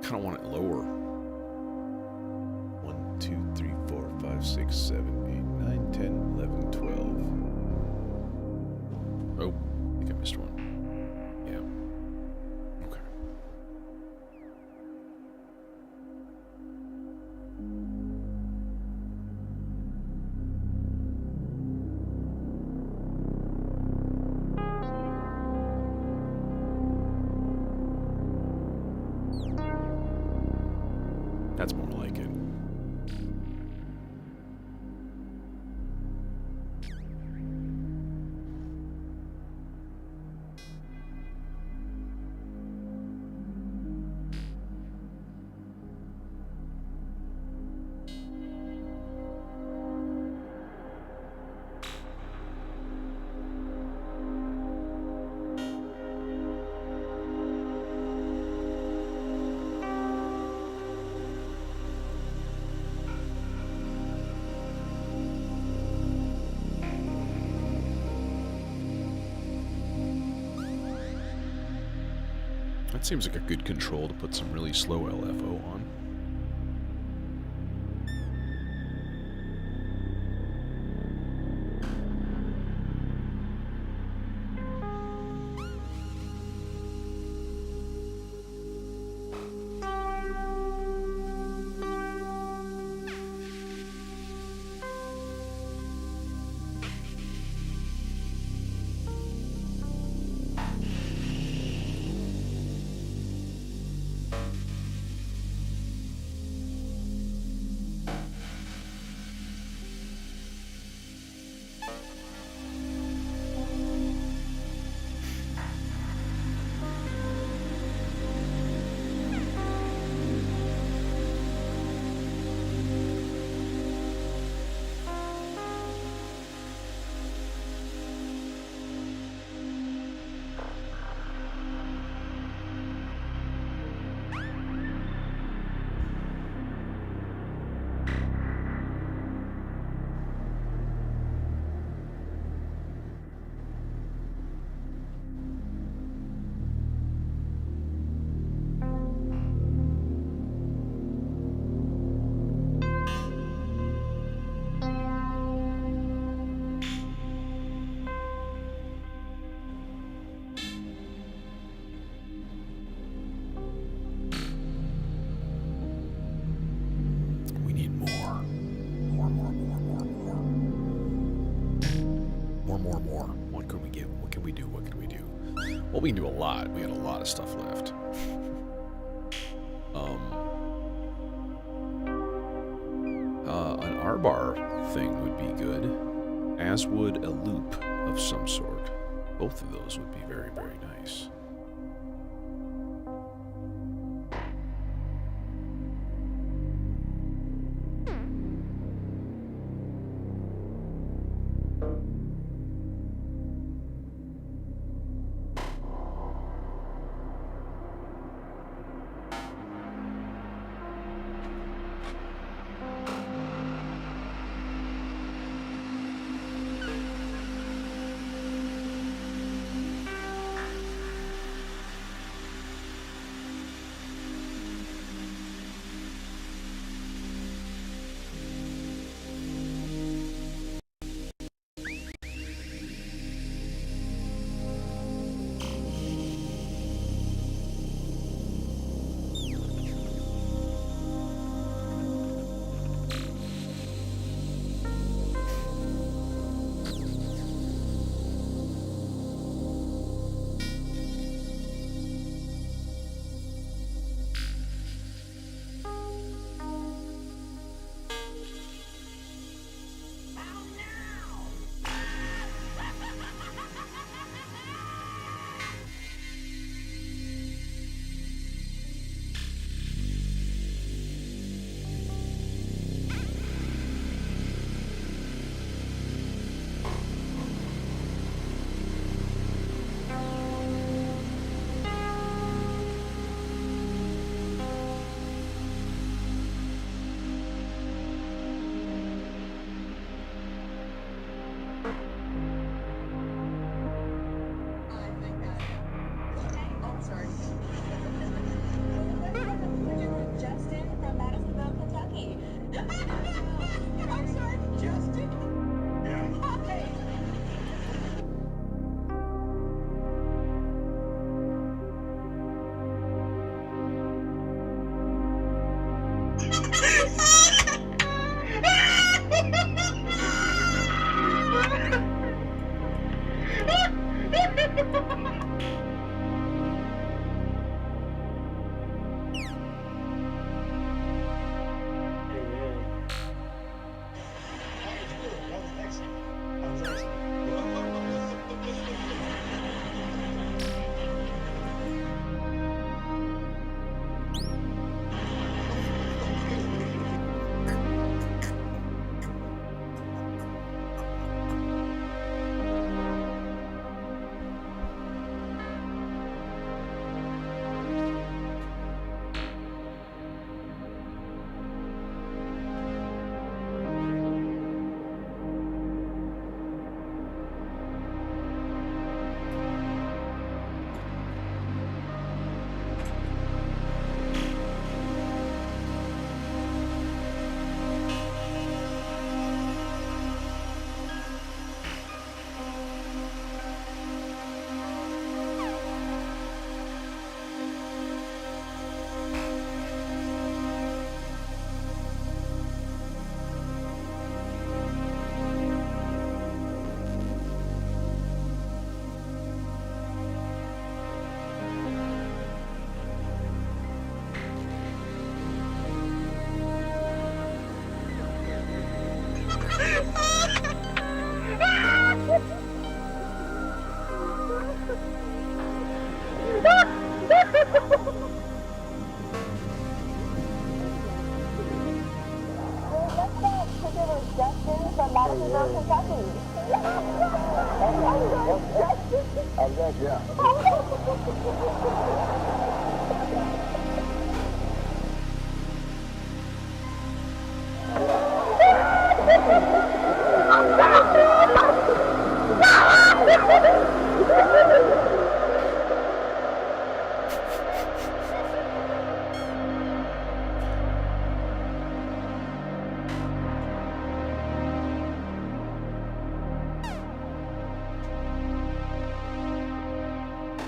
kind of want it lower. 1, 2, 3, 4, 5, 6, 7, 8, 9, 10, 11, 12. Oh, I think I missed one. Yeah. Okay. That's more like it. That seems like a good control to put some really slow LFO on. More. What can we get? What can we do? What can we do? Well, we can do a lot. We got a lot of stuff left. An R-bar thing would be good, as would a loop of some sort. Both of those would be very, very nice.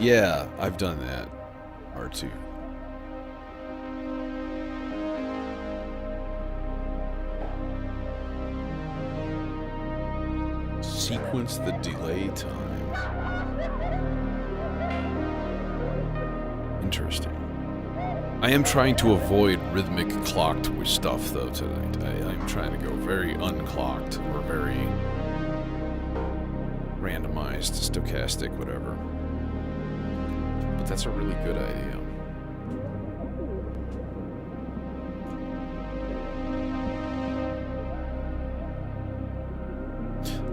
Yeah, I've done that. R2. Sequence the delay time. Interesting. I am trying to avoid rhythmic clocked stuff though tonight. I'm trying to go very unclocked or very randomized, stochastic, whatever. But that's a really good idea.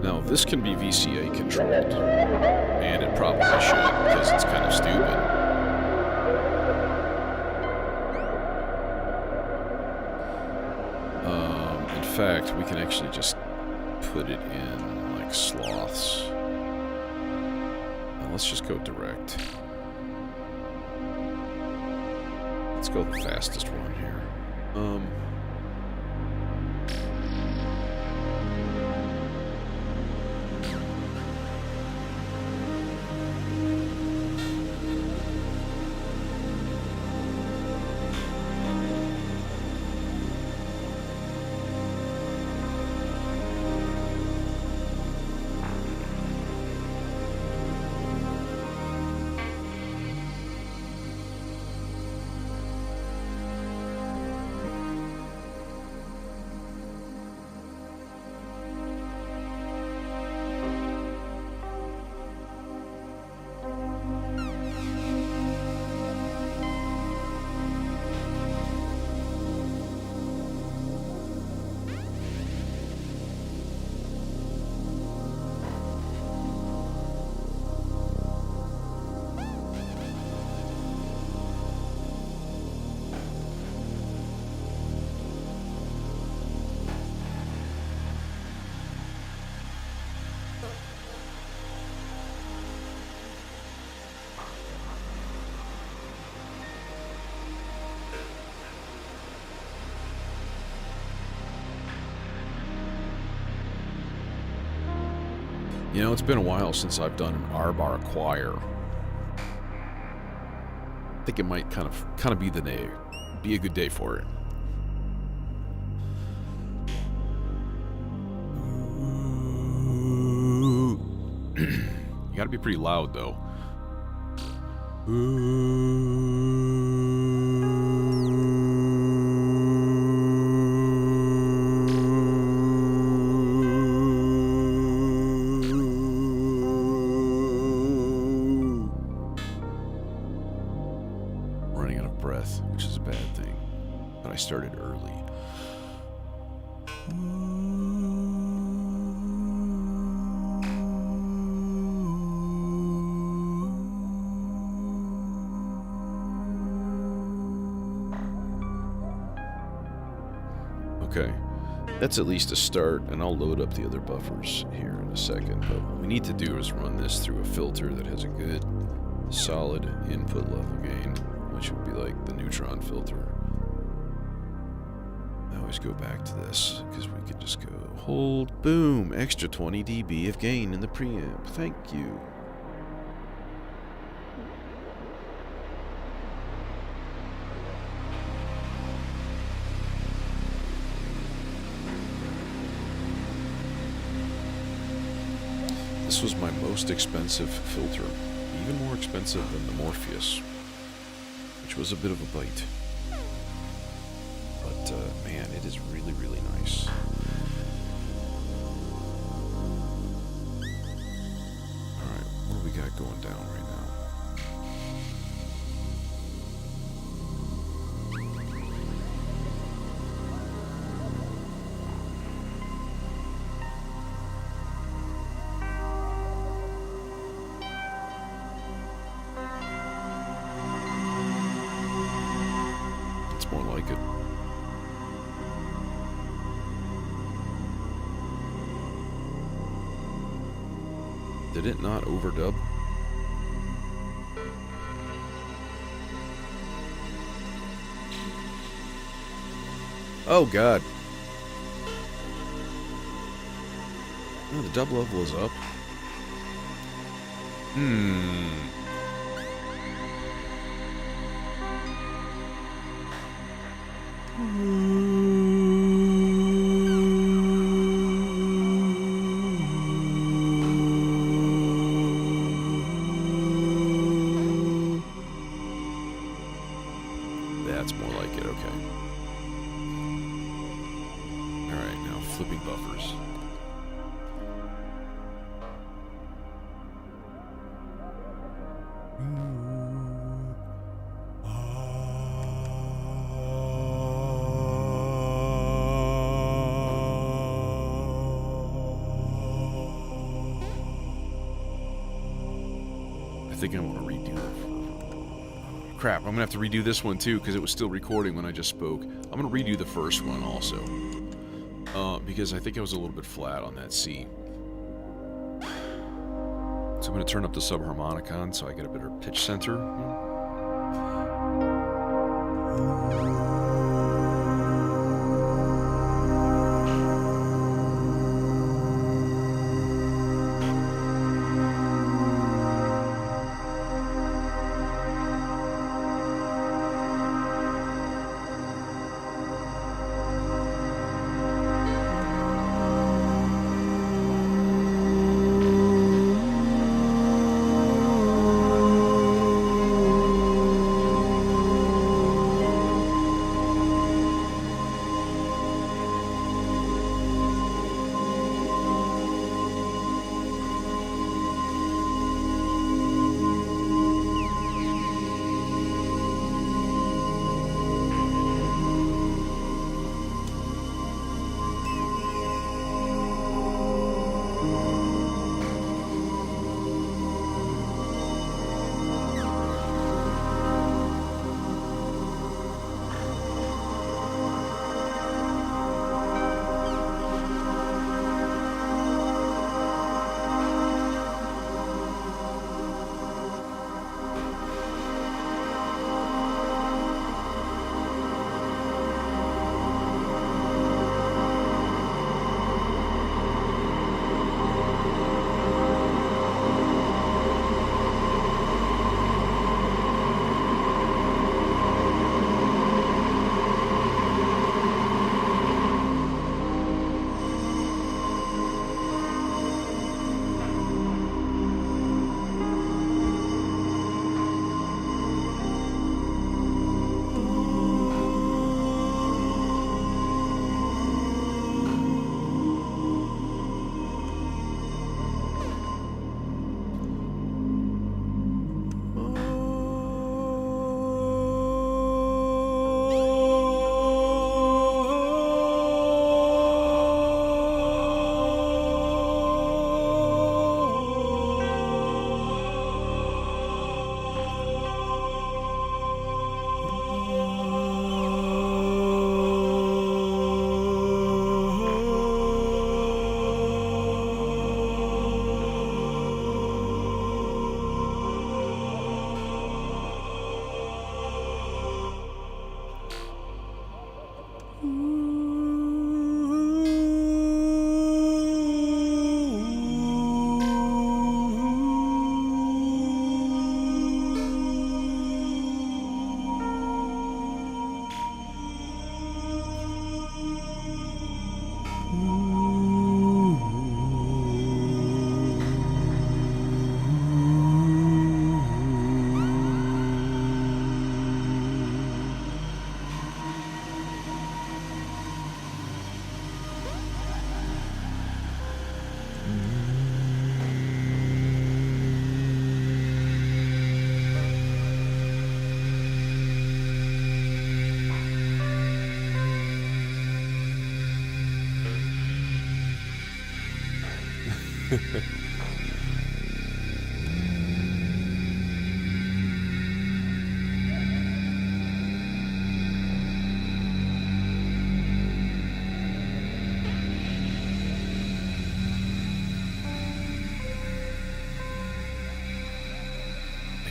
Now, this can be VCA controlled, and it probably should, because it's kind of stupid. In fact, we can actually just put it in, like, sloths. Now, let's just go direct. Let's go the fastest one here. You know, it's been a while since I've done an R-bar choir. I think it might kind of be the day, be a good day for it. You gotta be pretty loud though. Running out of breath, which is a bad thing. But I started early. Okay, that's at least a start, and I'll load up the other buffers here in a second. But what we need to do is run this through a filter that has a good, solid input level gain, which would be like the neutron filter. I always go back to this, because we can just go, hold, boom, extra 20 dB of gain in the preamp. Thank you. This was my most expensive filter, even more expensive than the Morpheus, which was a bit of a bite. But man, it is really, really nice. Alright, what do we got going down right now? like it. Did it not overdub? Oh god. Oh, the dub level is up. That's more like it, okay. Alright, now flipping buffers. I think I want to redo it. Crap, I'm gonna have to redo this one too because it was still recording when I just spoke. I'm gonna redo the first one also. Because I think I was a little bit flat on that C. So I'm gonna turn up the subharmonicon so I get a better pitch center.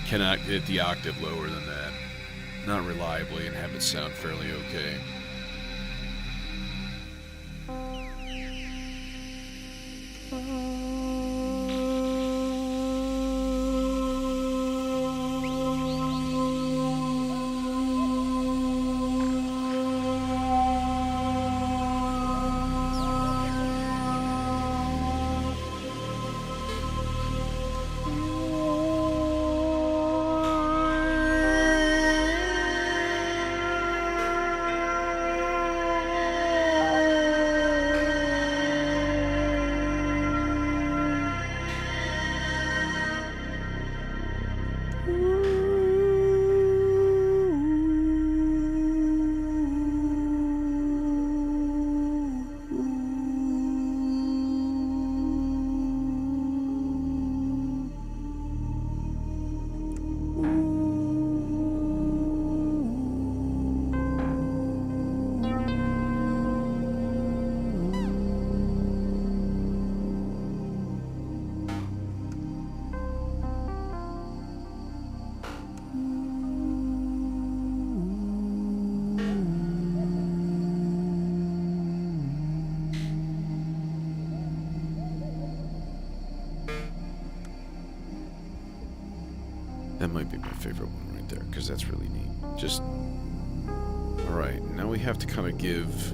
cannot get the octave lower than that. Not reliably, and have it sound fairly okay. That might be my favorite one right there, because that's really neat. Just... Alright, now we have to kind of give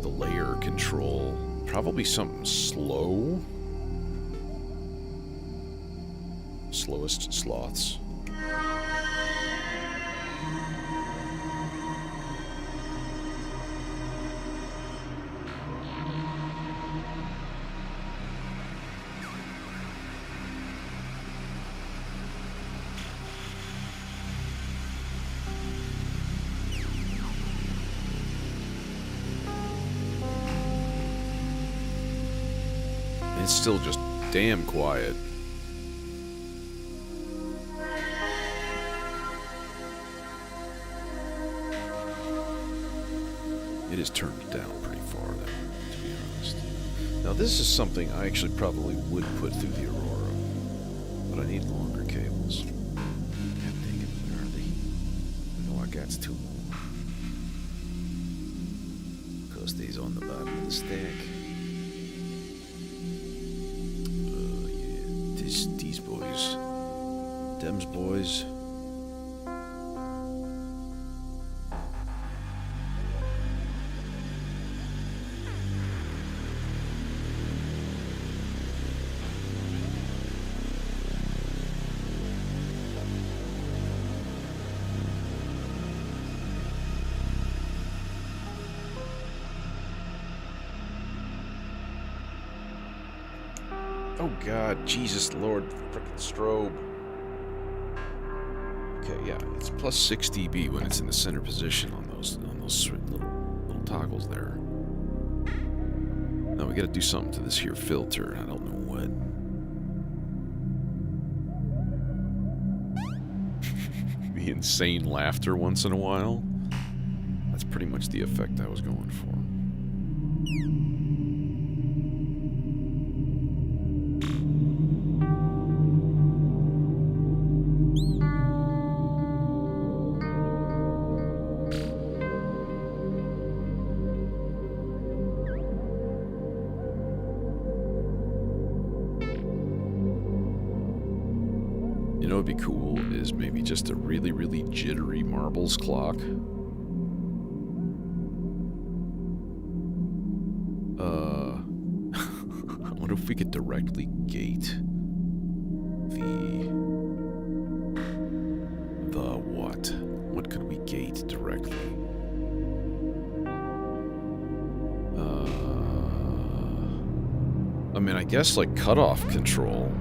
the layer control probably something slow. Slowest sloths. It's still just damn quiet. It is turned down pretty far, though, to be honest. Now, this is something I actually probably would put through the Aurora, but I need longer cables. God dang it, where are they? No, I got two more. Because these on the bottom of the stack. These boys. Dems boys. Oh God, Jesus Lord, frickin' strobe. Okay, yeah, it's plus 6 dB when it's in the center position on those little toggles there. Now we gotta do something to this here filter. I don't know what. The insane laughter once in a while. That's pretty much the effect I was going for. You know what would be cool is maybe just a really, really jittery marbles clock. I wonder if we could directly gate the what? What could we gate directly? I mean, I guess like cutoff control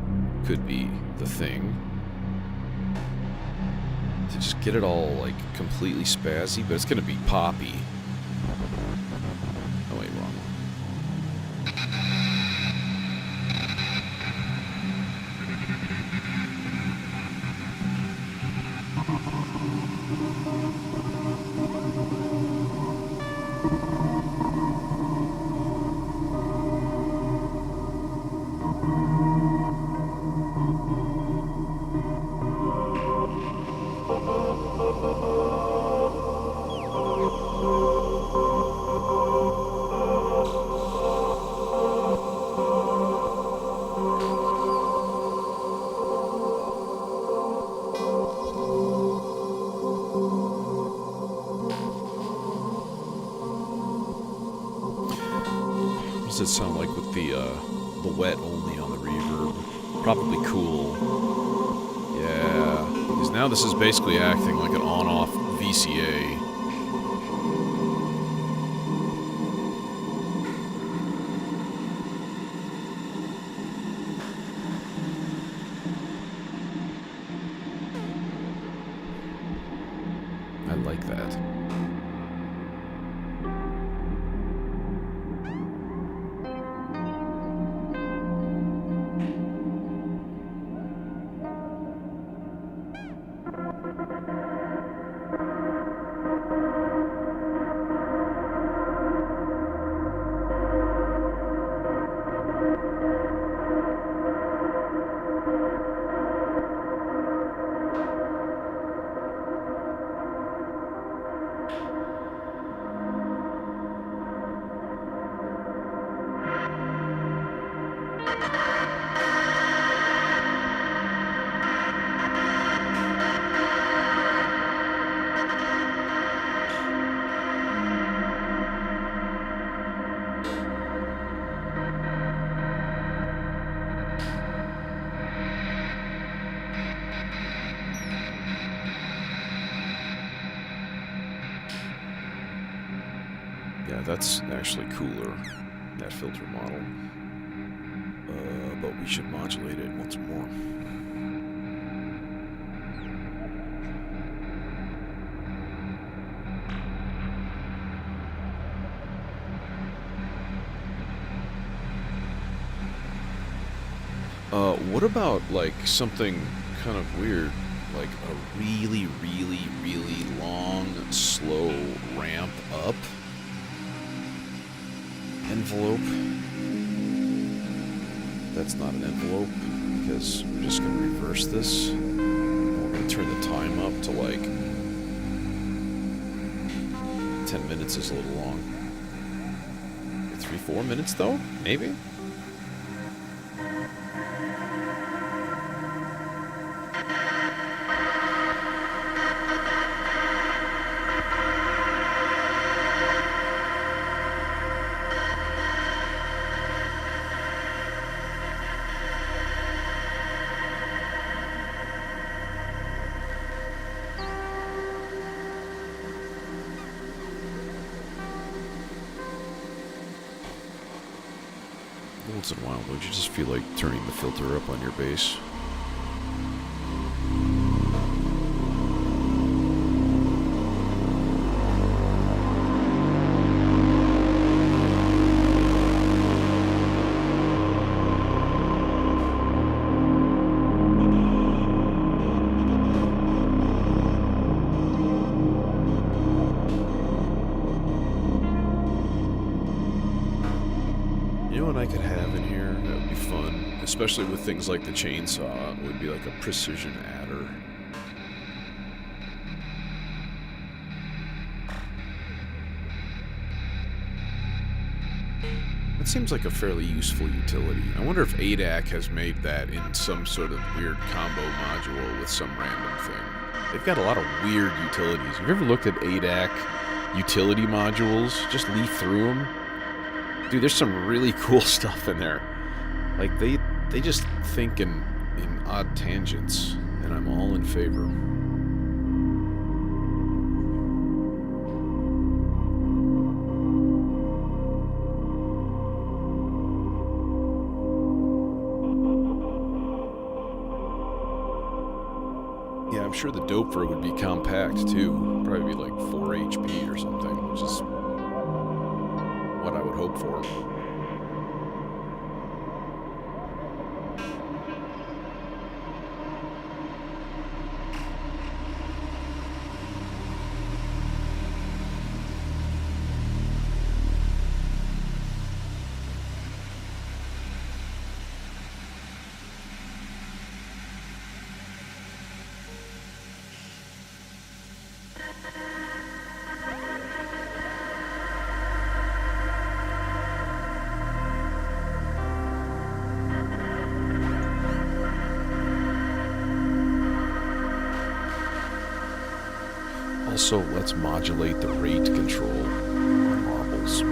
could be the thing. To just get it all like completely spazzy, but it's gonna be poppy. Oh wait, wrong one. does it sound like with the wet only on the reverb? Probably cool. Yeah, because now this is basically acting like an on-off VCA. I like that. Yeah, that's actually cooler, that filter model. But we should modulate it once more. What about, like, something kind of weird? Like a really, really, really long, slow ramp up envelope. That's not an envelope, because we're just going to reverse this. And we're going to turn the time up to like 10 minutes is a little long. 3-4 minutes though? Maybe? Once in a while, don't you just feel like turning the filter up on your bass? You know what I could have in here that would be fun, especially with things like the chainsaw, would be like a precision adder. That seems like a fairly useful utility. I wonder if ADAC has made that in some sort of weird combo module with some random thing. They've got a lot of weird utilities. Have you ever looked at ADAC utility modules? Just leaf through them. Dude, there's some really cool stuff in there. Like, they just think in odd tangents, and I'm all in favor. Yeah, I'm sure the doper would be compact, too. Probably be like 4 HP or something, which is what I would hope for. Also, let's modulate the rate control on marbles.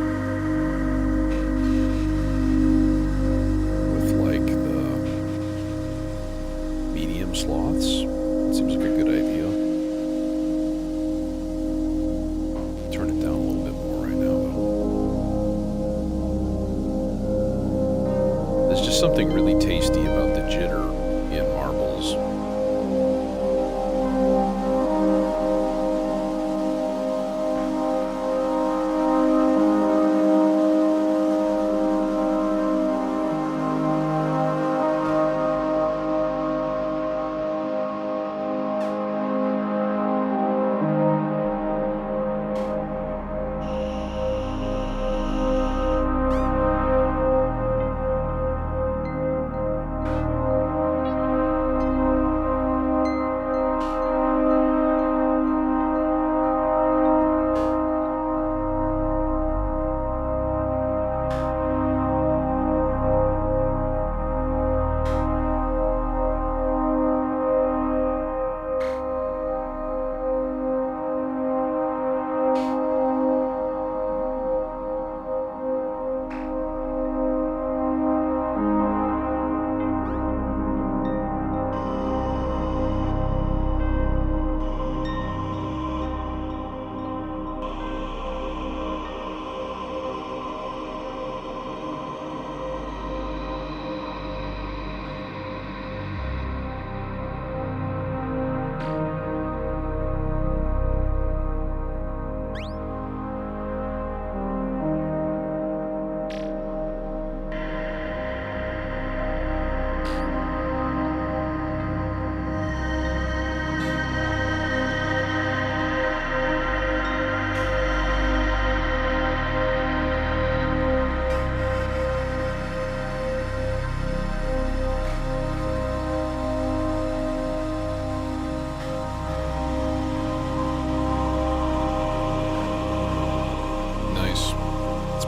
There's something really tasty about the jitter in marbles.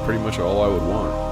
Pretty much all I would want.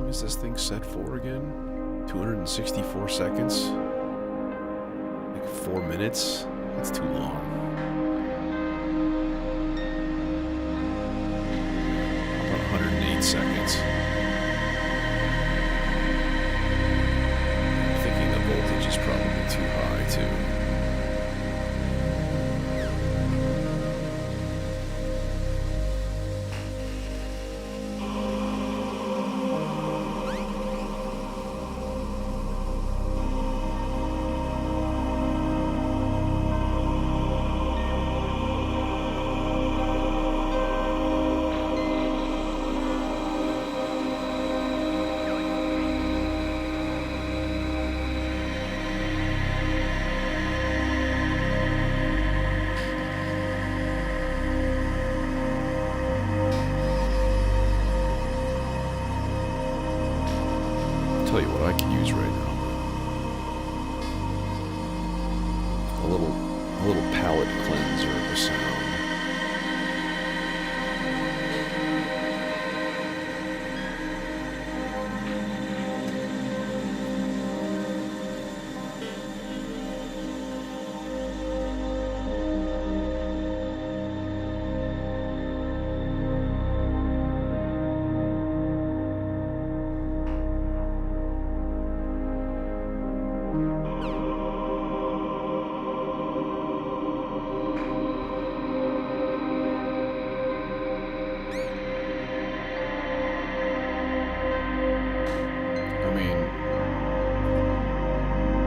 Is this thing set for again? 264 seconds? Like 4 minutes? That's too long. About 108 seconds. I'm thinking the voltage is probably too high too. A little palate cleanser of a sound.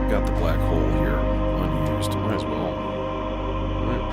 Got the black hole here unused. Might as well. Right.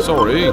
Sorry.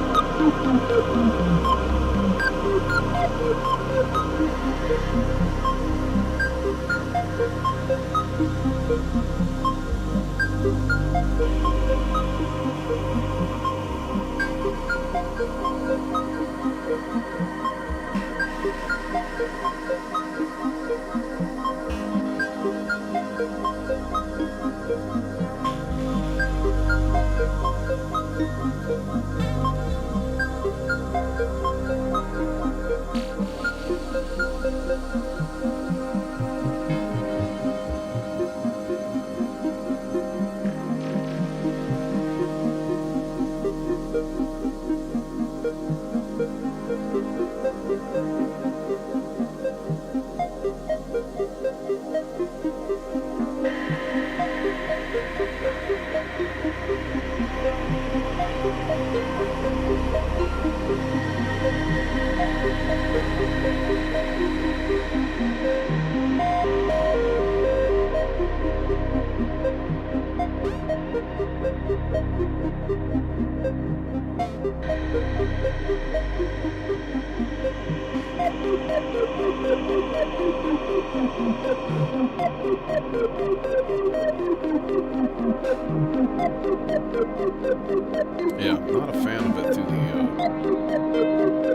Yeah, not a fan of it through the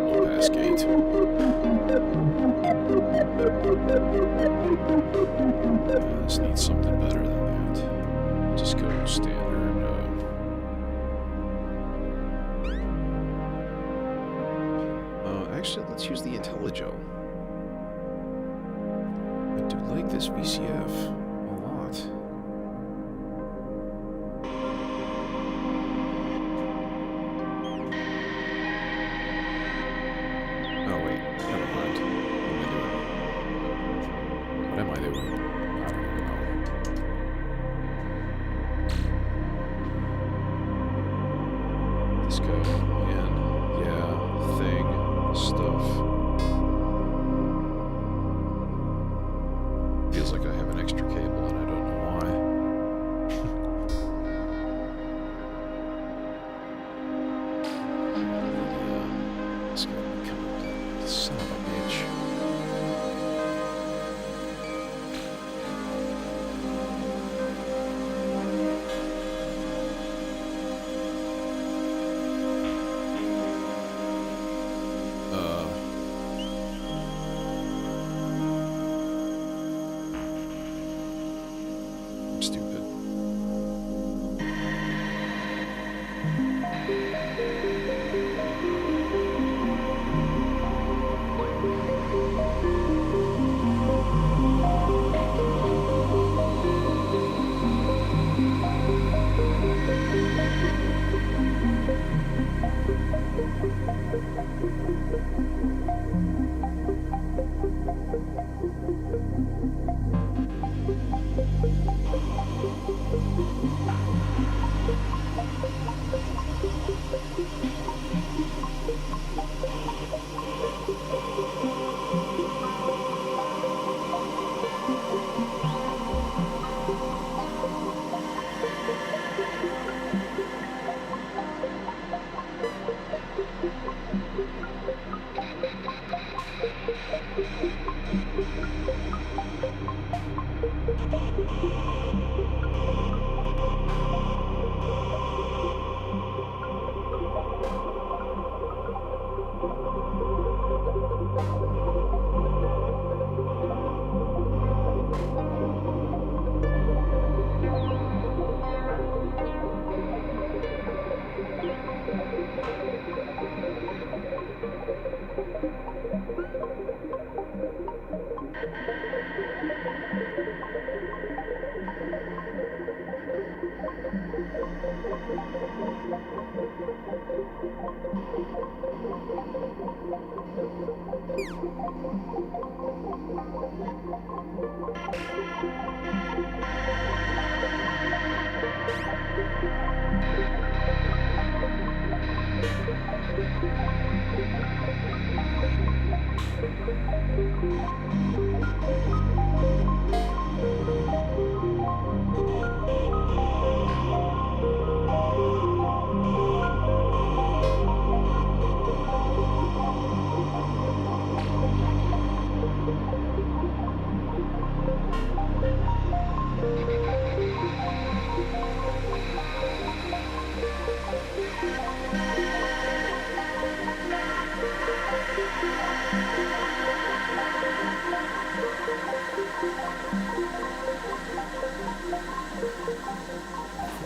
low-pass gate. This needs something better than that. Just go standard. Actually, let's use the IntelliJo. I do like this VCF a lot. Oh wait, never mind. What am I doing? I don't even know. Let's go in. Yeah, thing. Stuff. Feels like I have an extra cable and I don't know why. It's gonna come up. Son of a bitch.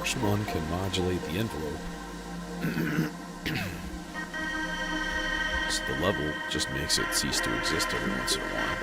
Course one can modulate the envelope. So the level just makes it cease to exist every once in a while.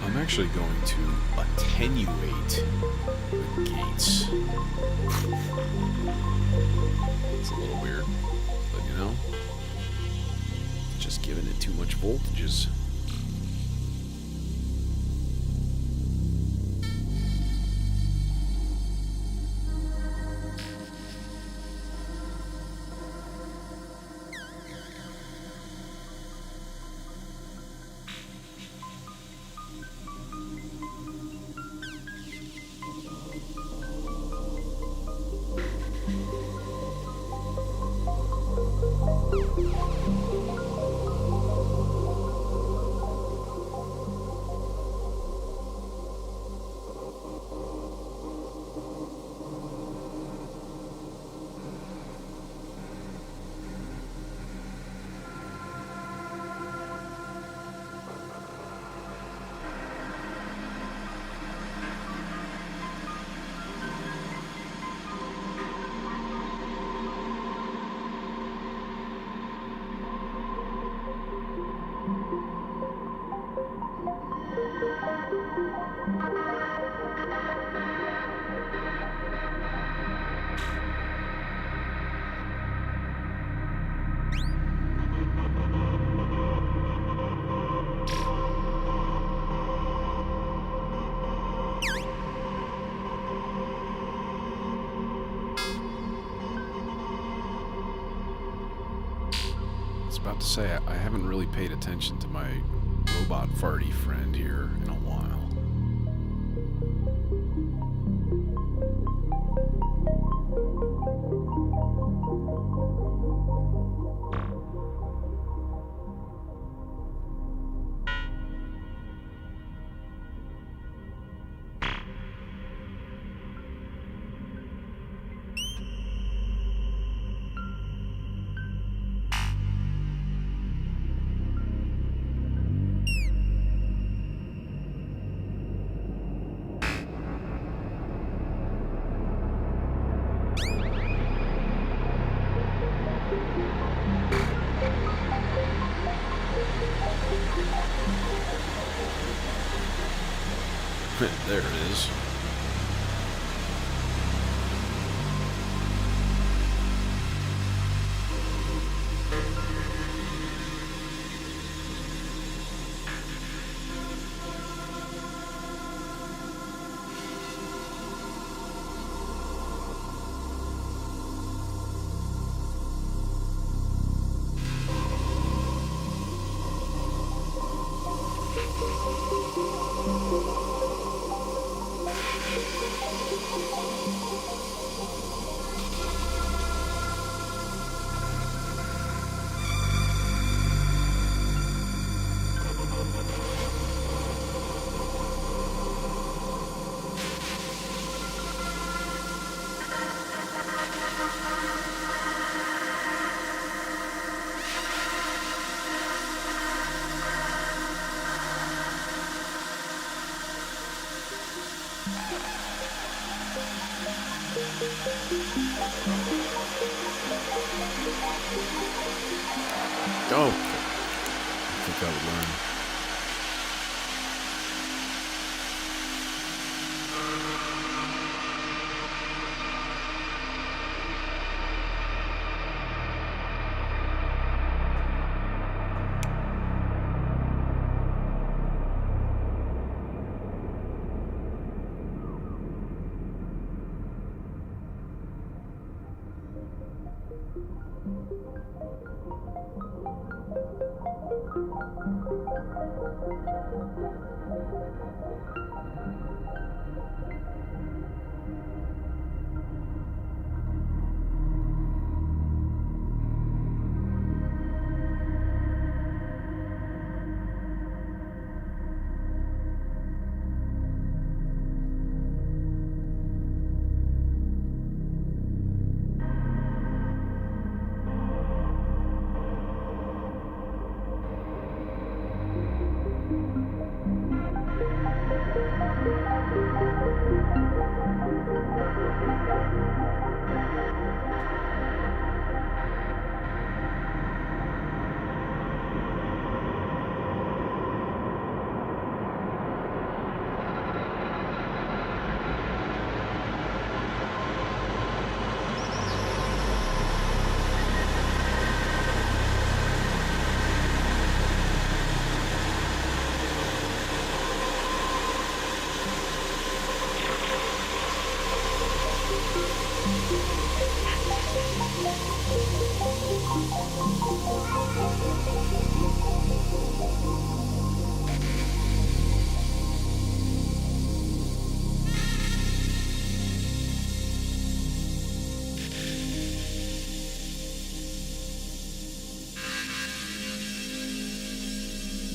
I'm actually going to attenuate the gates. It's a little weird, but you know, just giving it too much voltages. about to say, I haven't really paid attention to my robot farty friend here in a while. There it is. Oh, I think I would learn.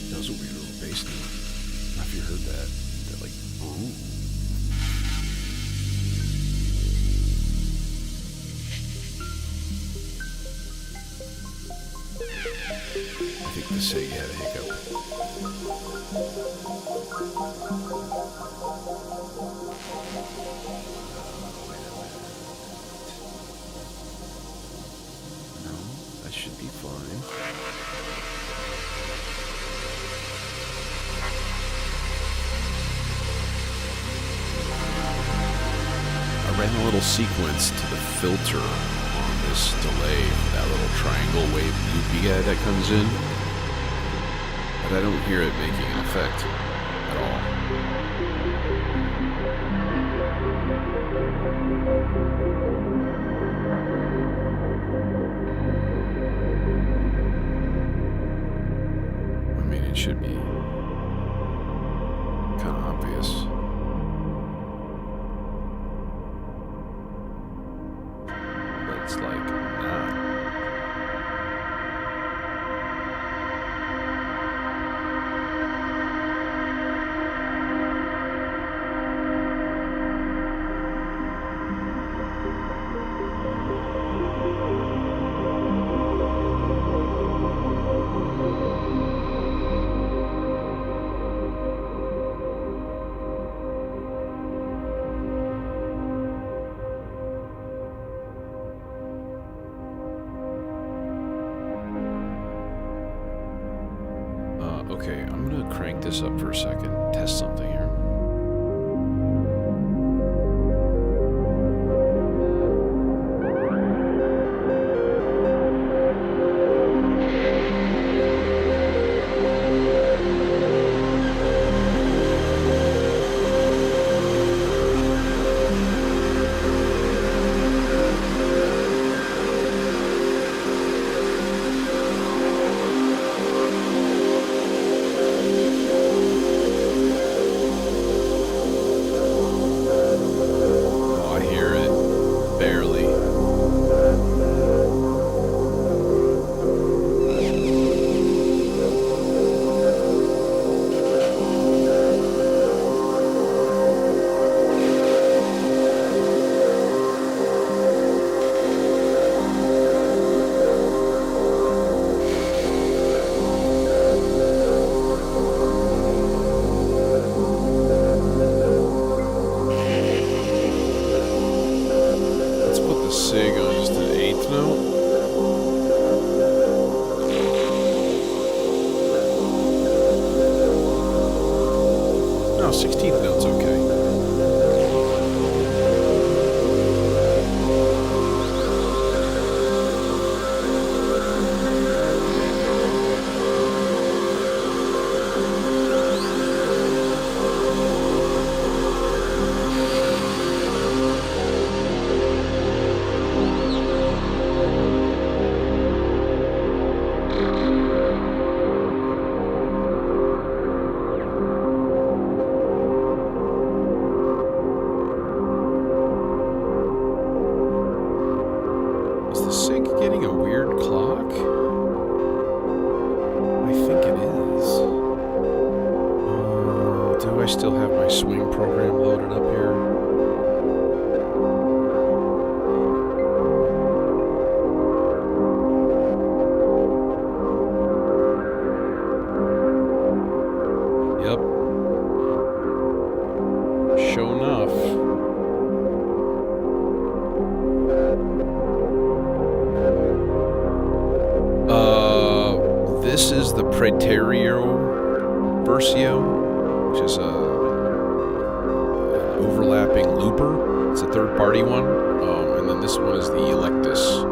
That was a weird little bass note. I don't know if you heard that. That like, ooh. I think the Sig had a hiccup. No, that should be fine. I ran a little sequence to the filter on this delay for that little triangle wave loopy guy that comes in, but I don't hear it making an effect at all. this up for a second. Test something here. No, 16th note's okay. Is the sync getting a weird clock? I think it is. Do I still have my swing program loaded up here? Yep. Sure enough. This is the Praeterio Versio, which is an overlapping looper. It's a third-party one, and then this one is the Electus.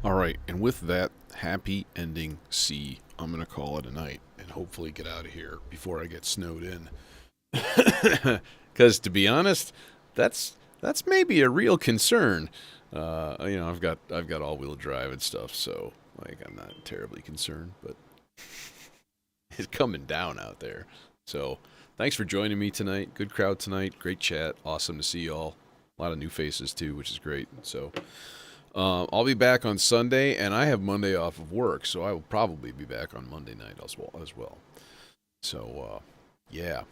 All right, and with that happy ending C, I'm going to call it a night and hopefully get out of here before I get snowed in. Because to be honest, that's maybe a real concern. I've got all-wheel drive and stuff, so like I'm not terribly concerned, but it's coming down out there. So thanks for joining me tonight. Good crowd tonight. Great chat. Awesome to see y'all. A lot of new faces too, which is great. So I'll be back on Sunday, and I have Monday off of work, so I will probably be back on Monday night as well. So yeah,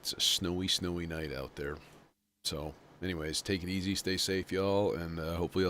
it's a snowy night out there. So anyways, take it easy, stay safe, y'all, and hopefully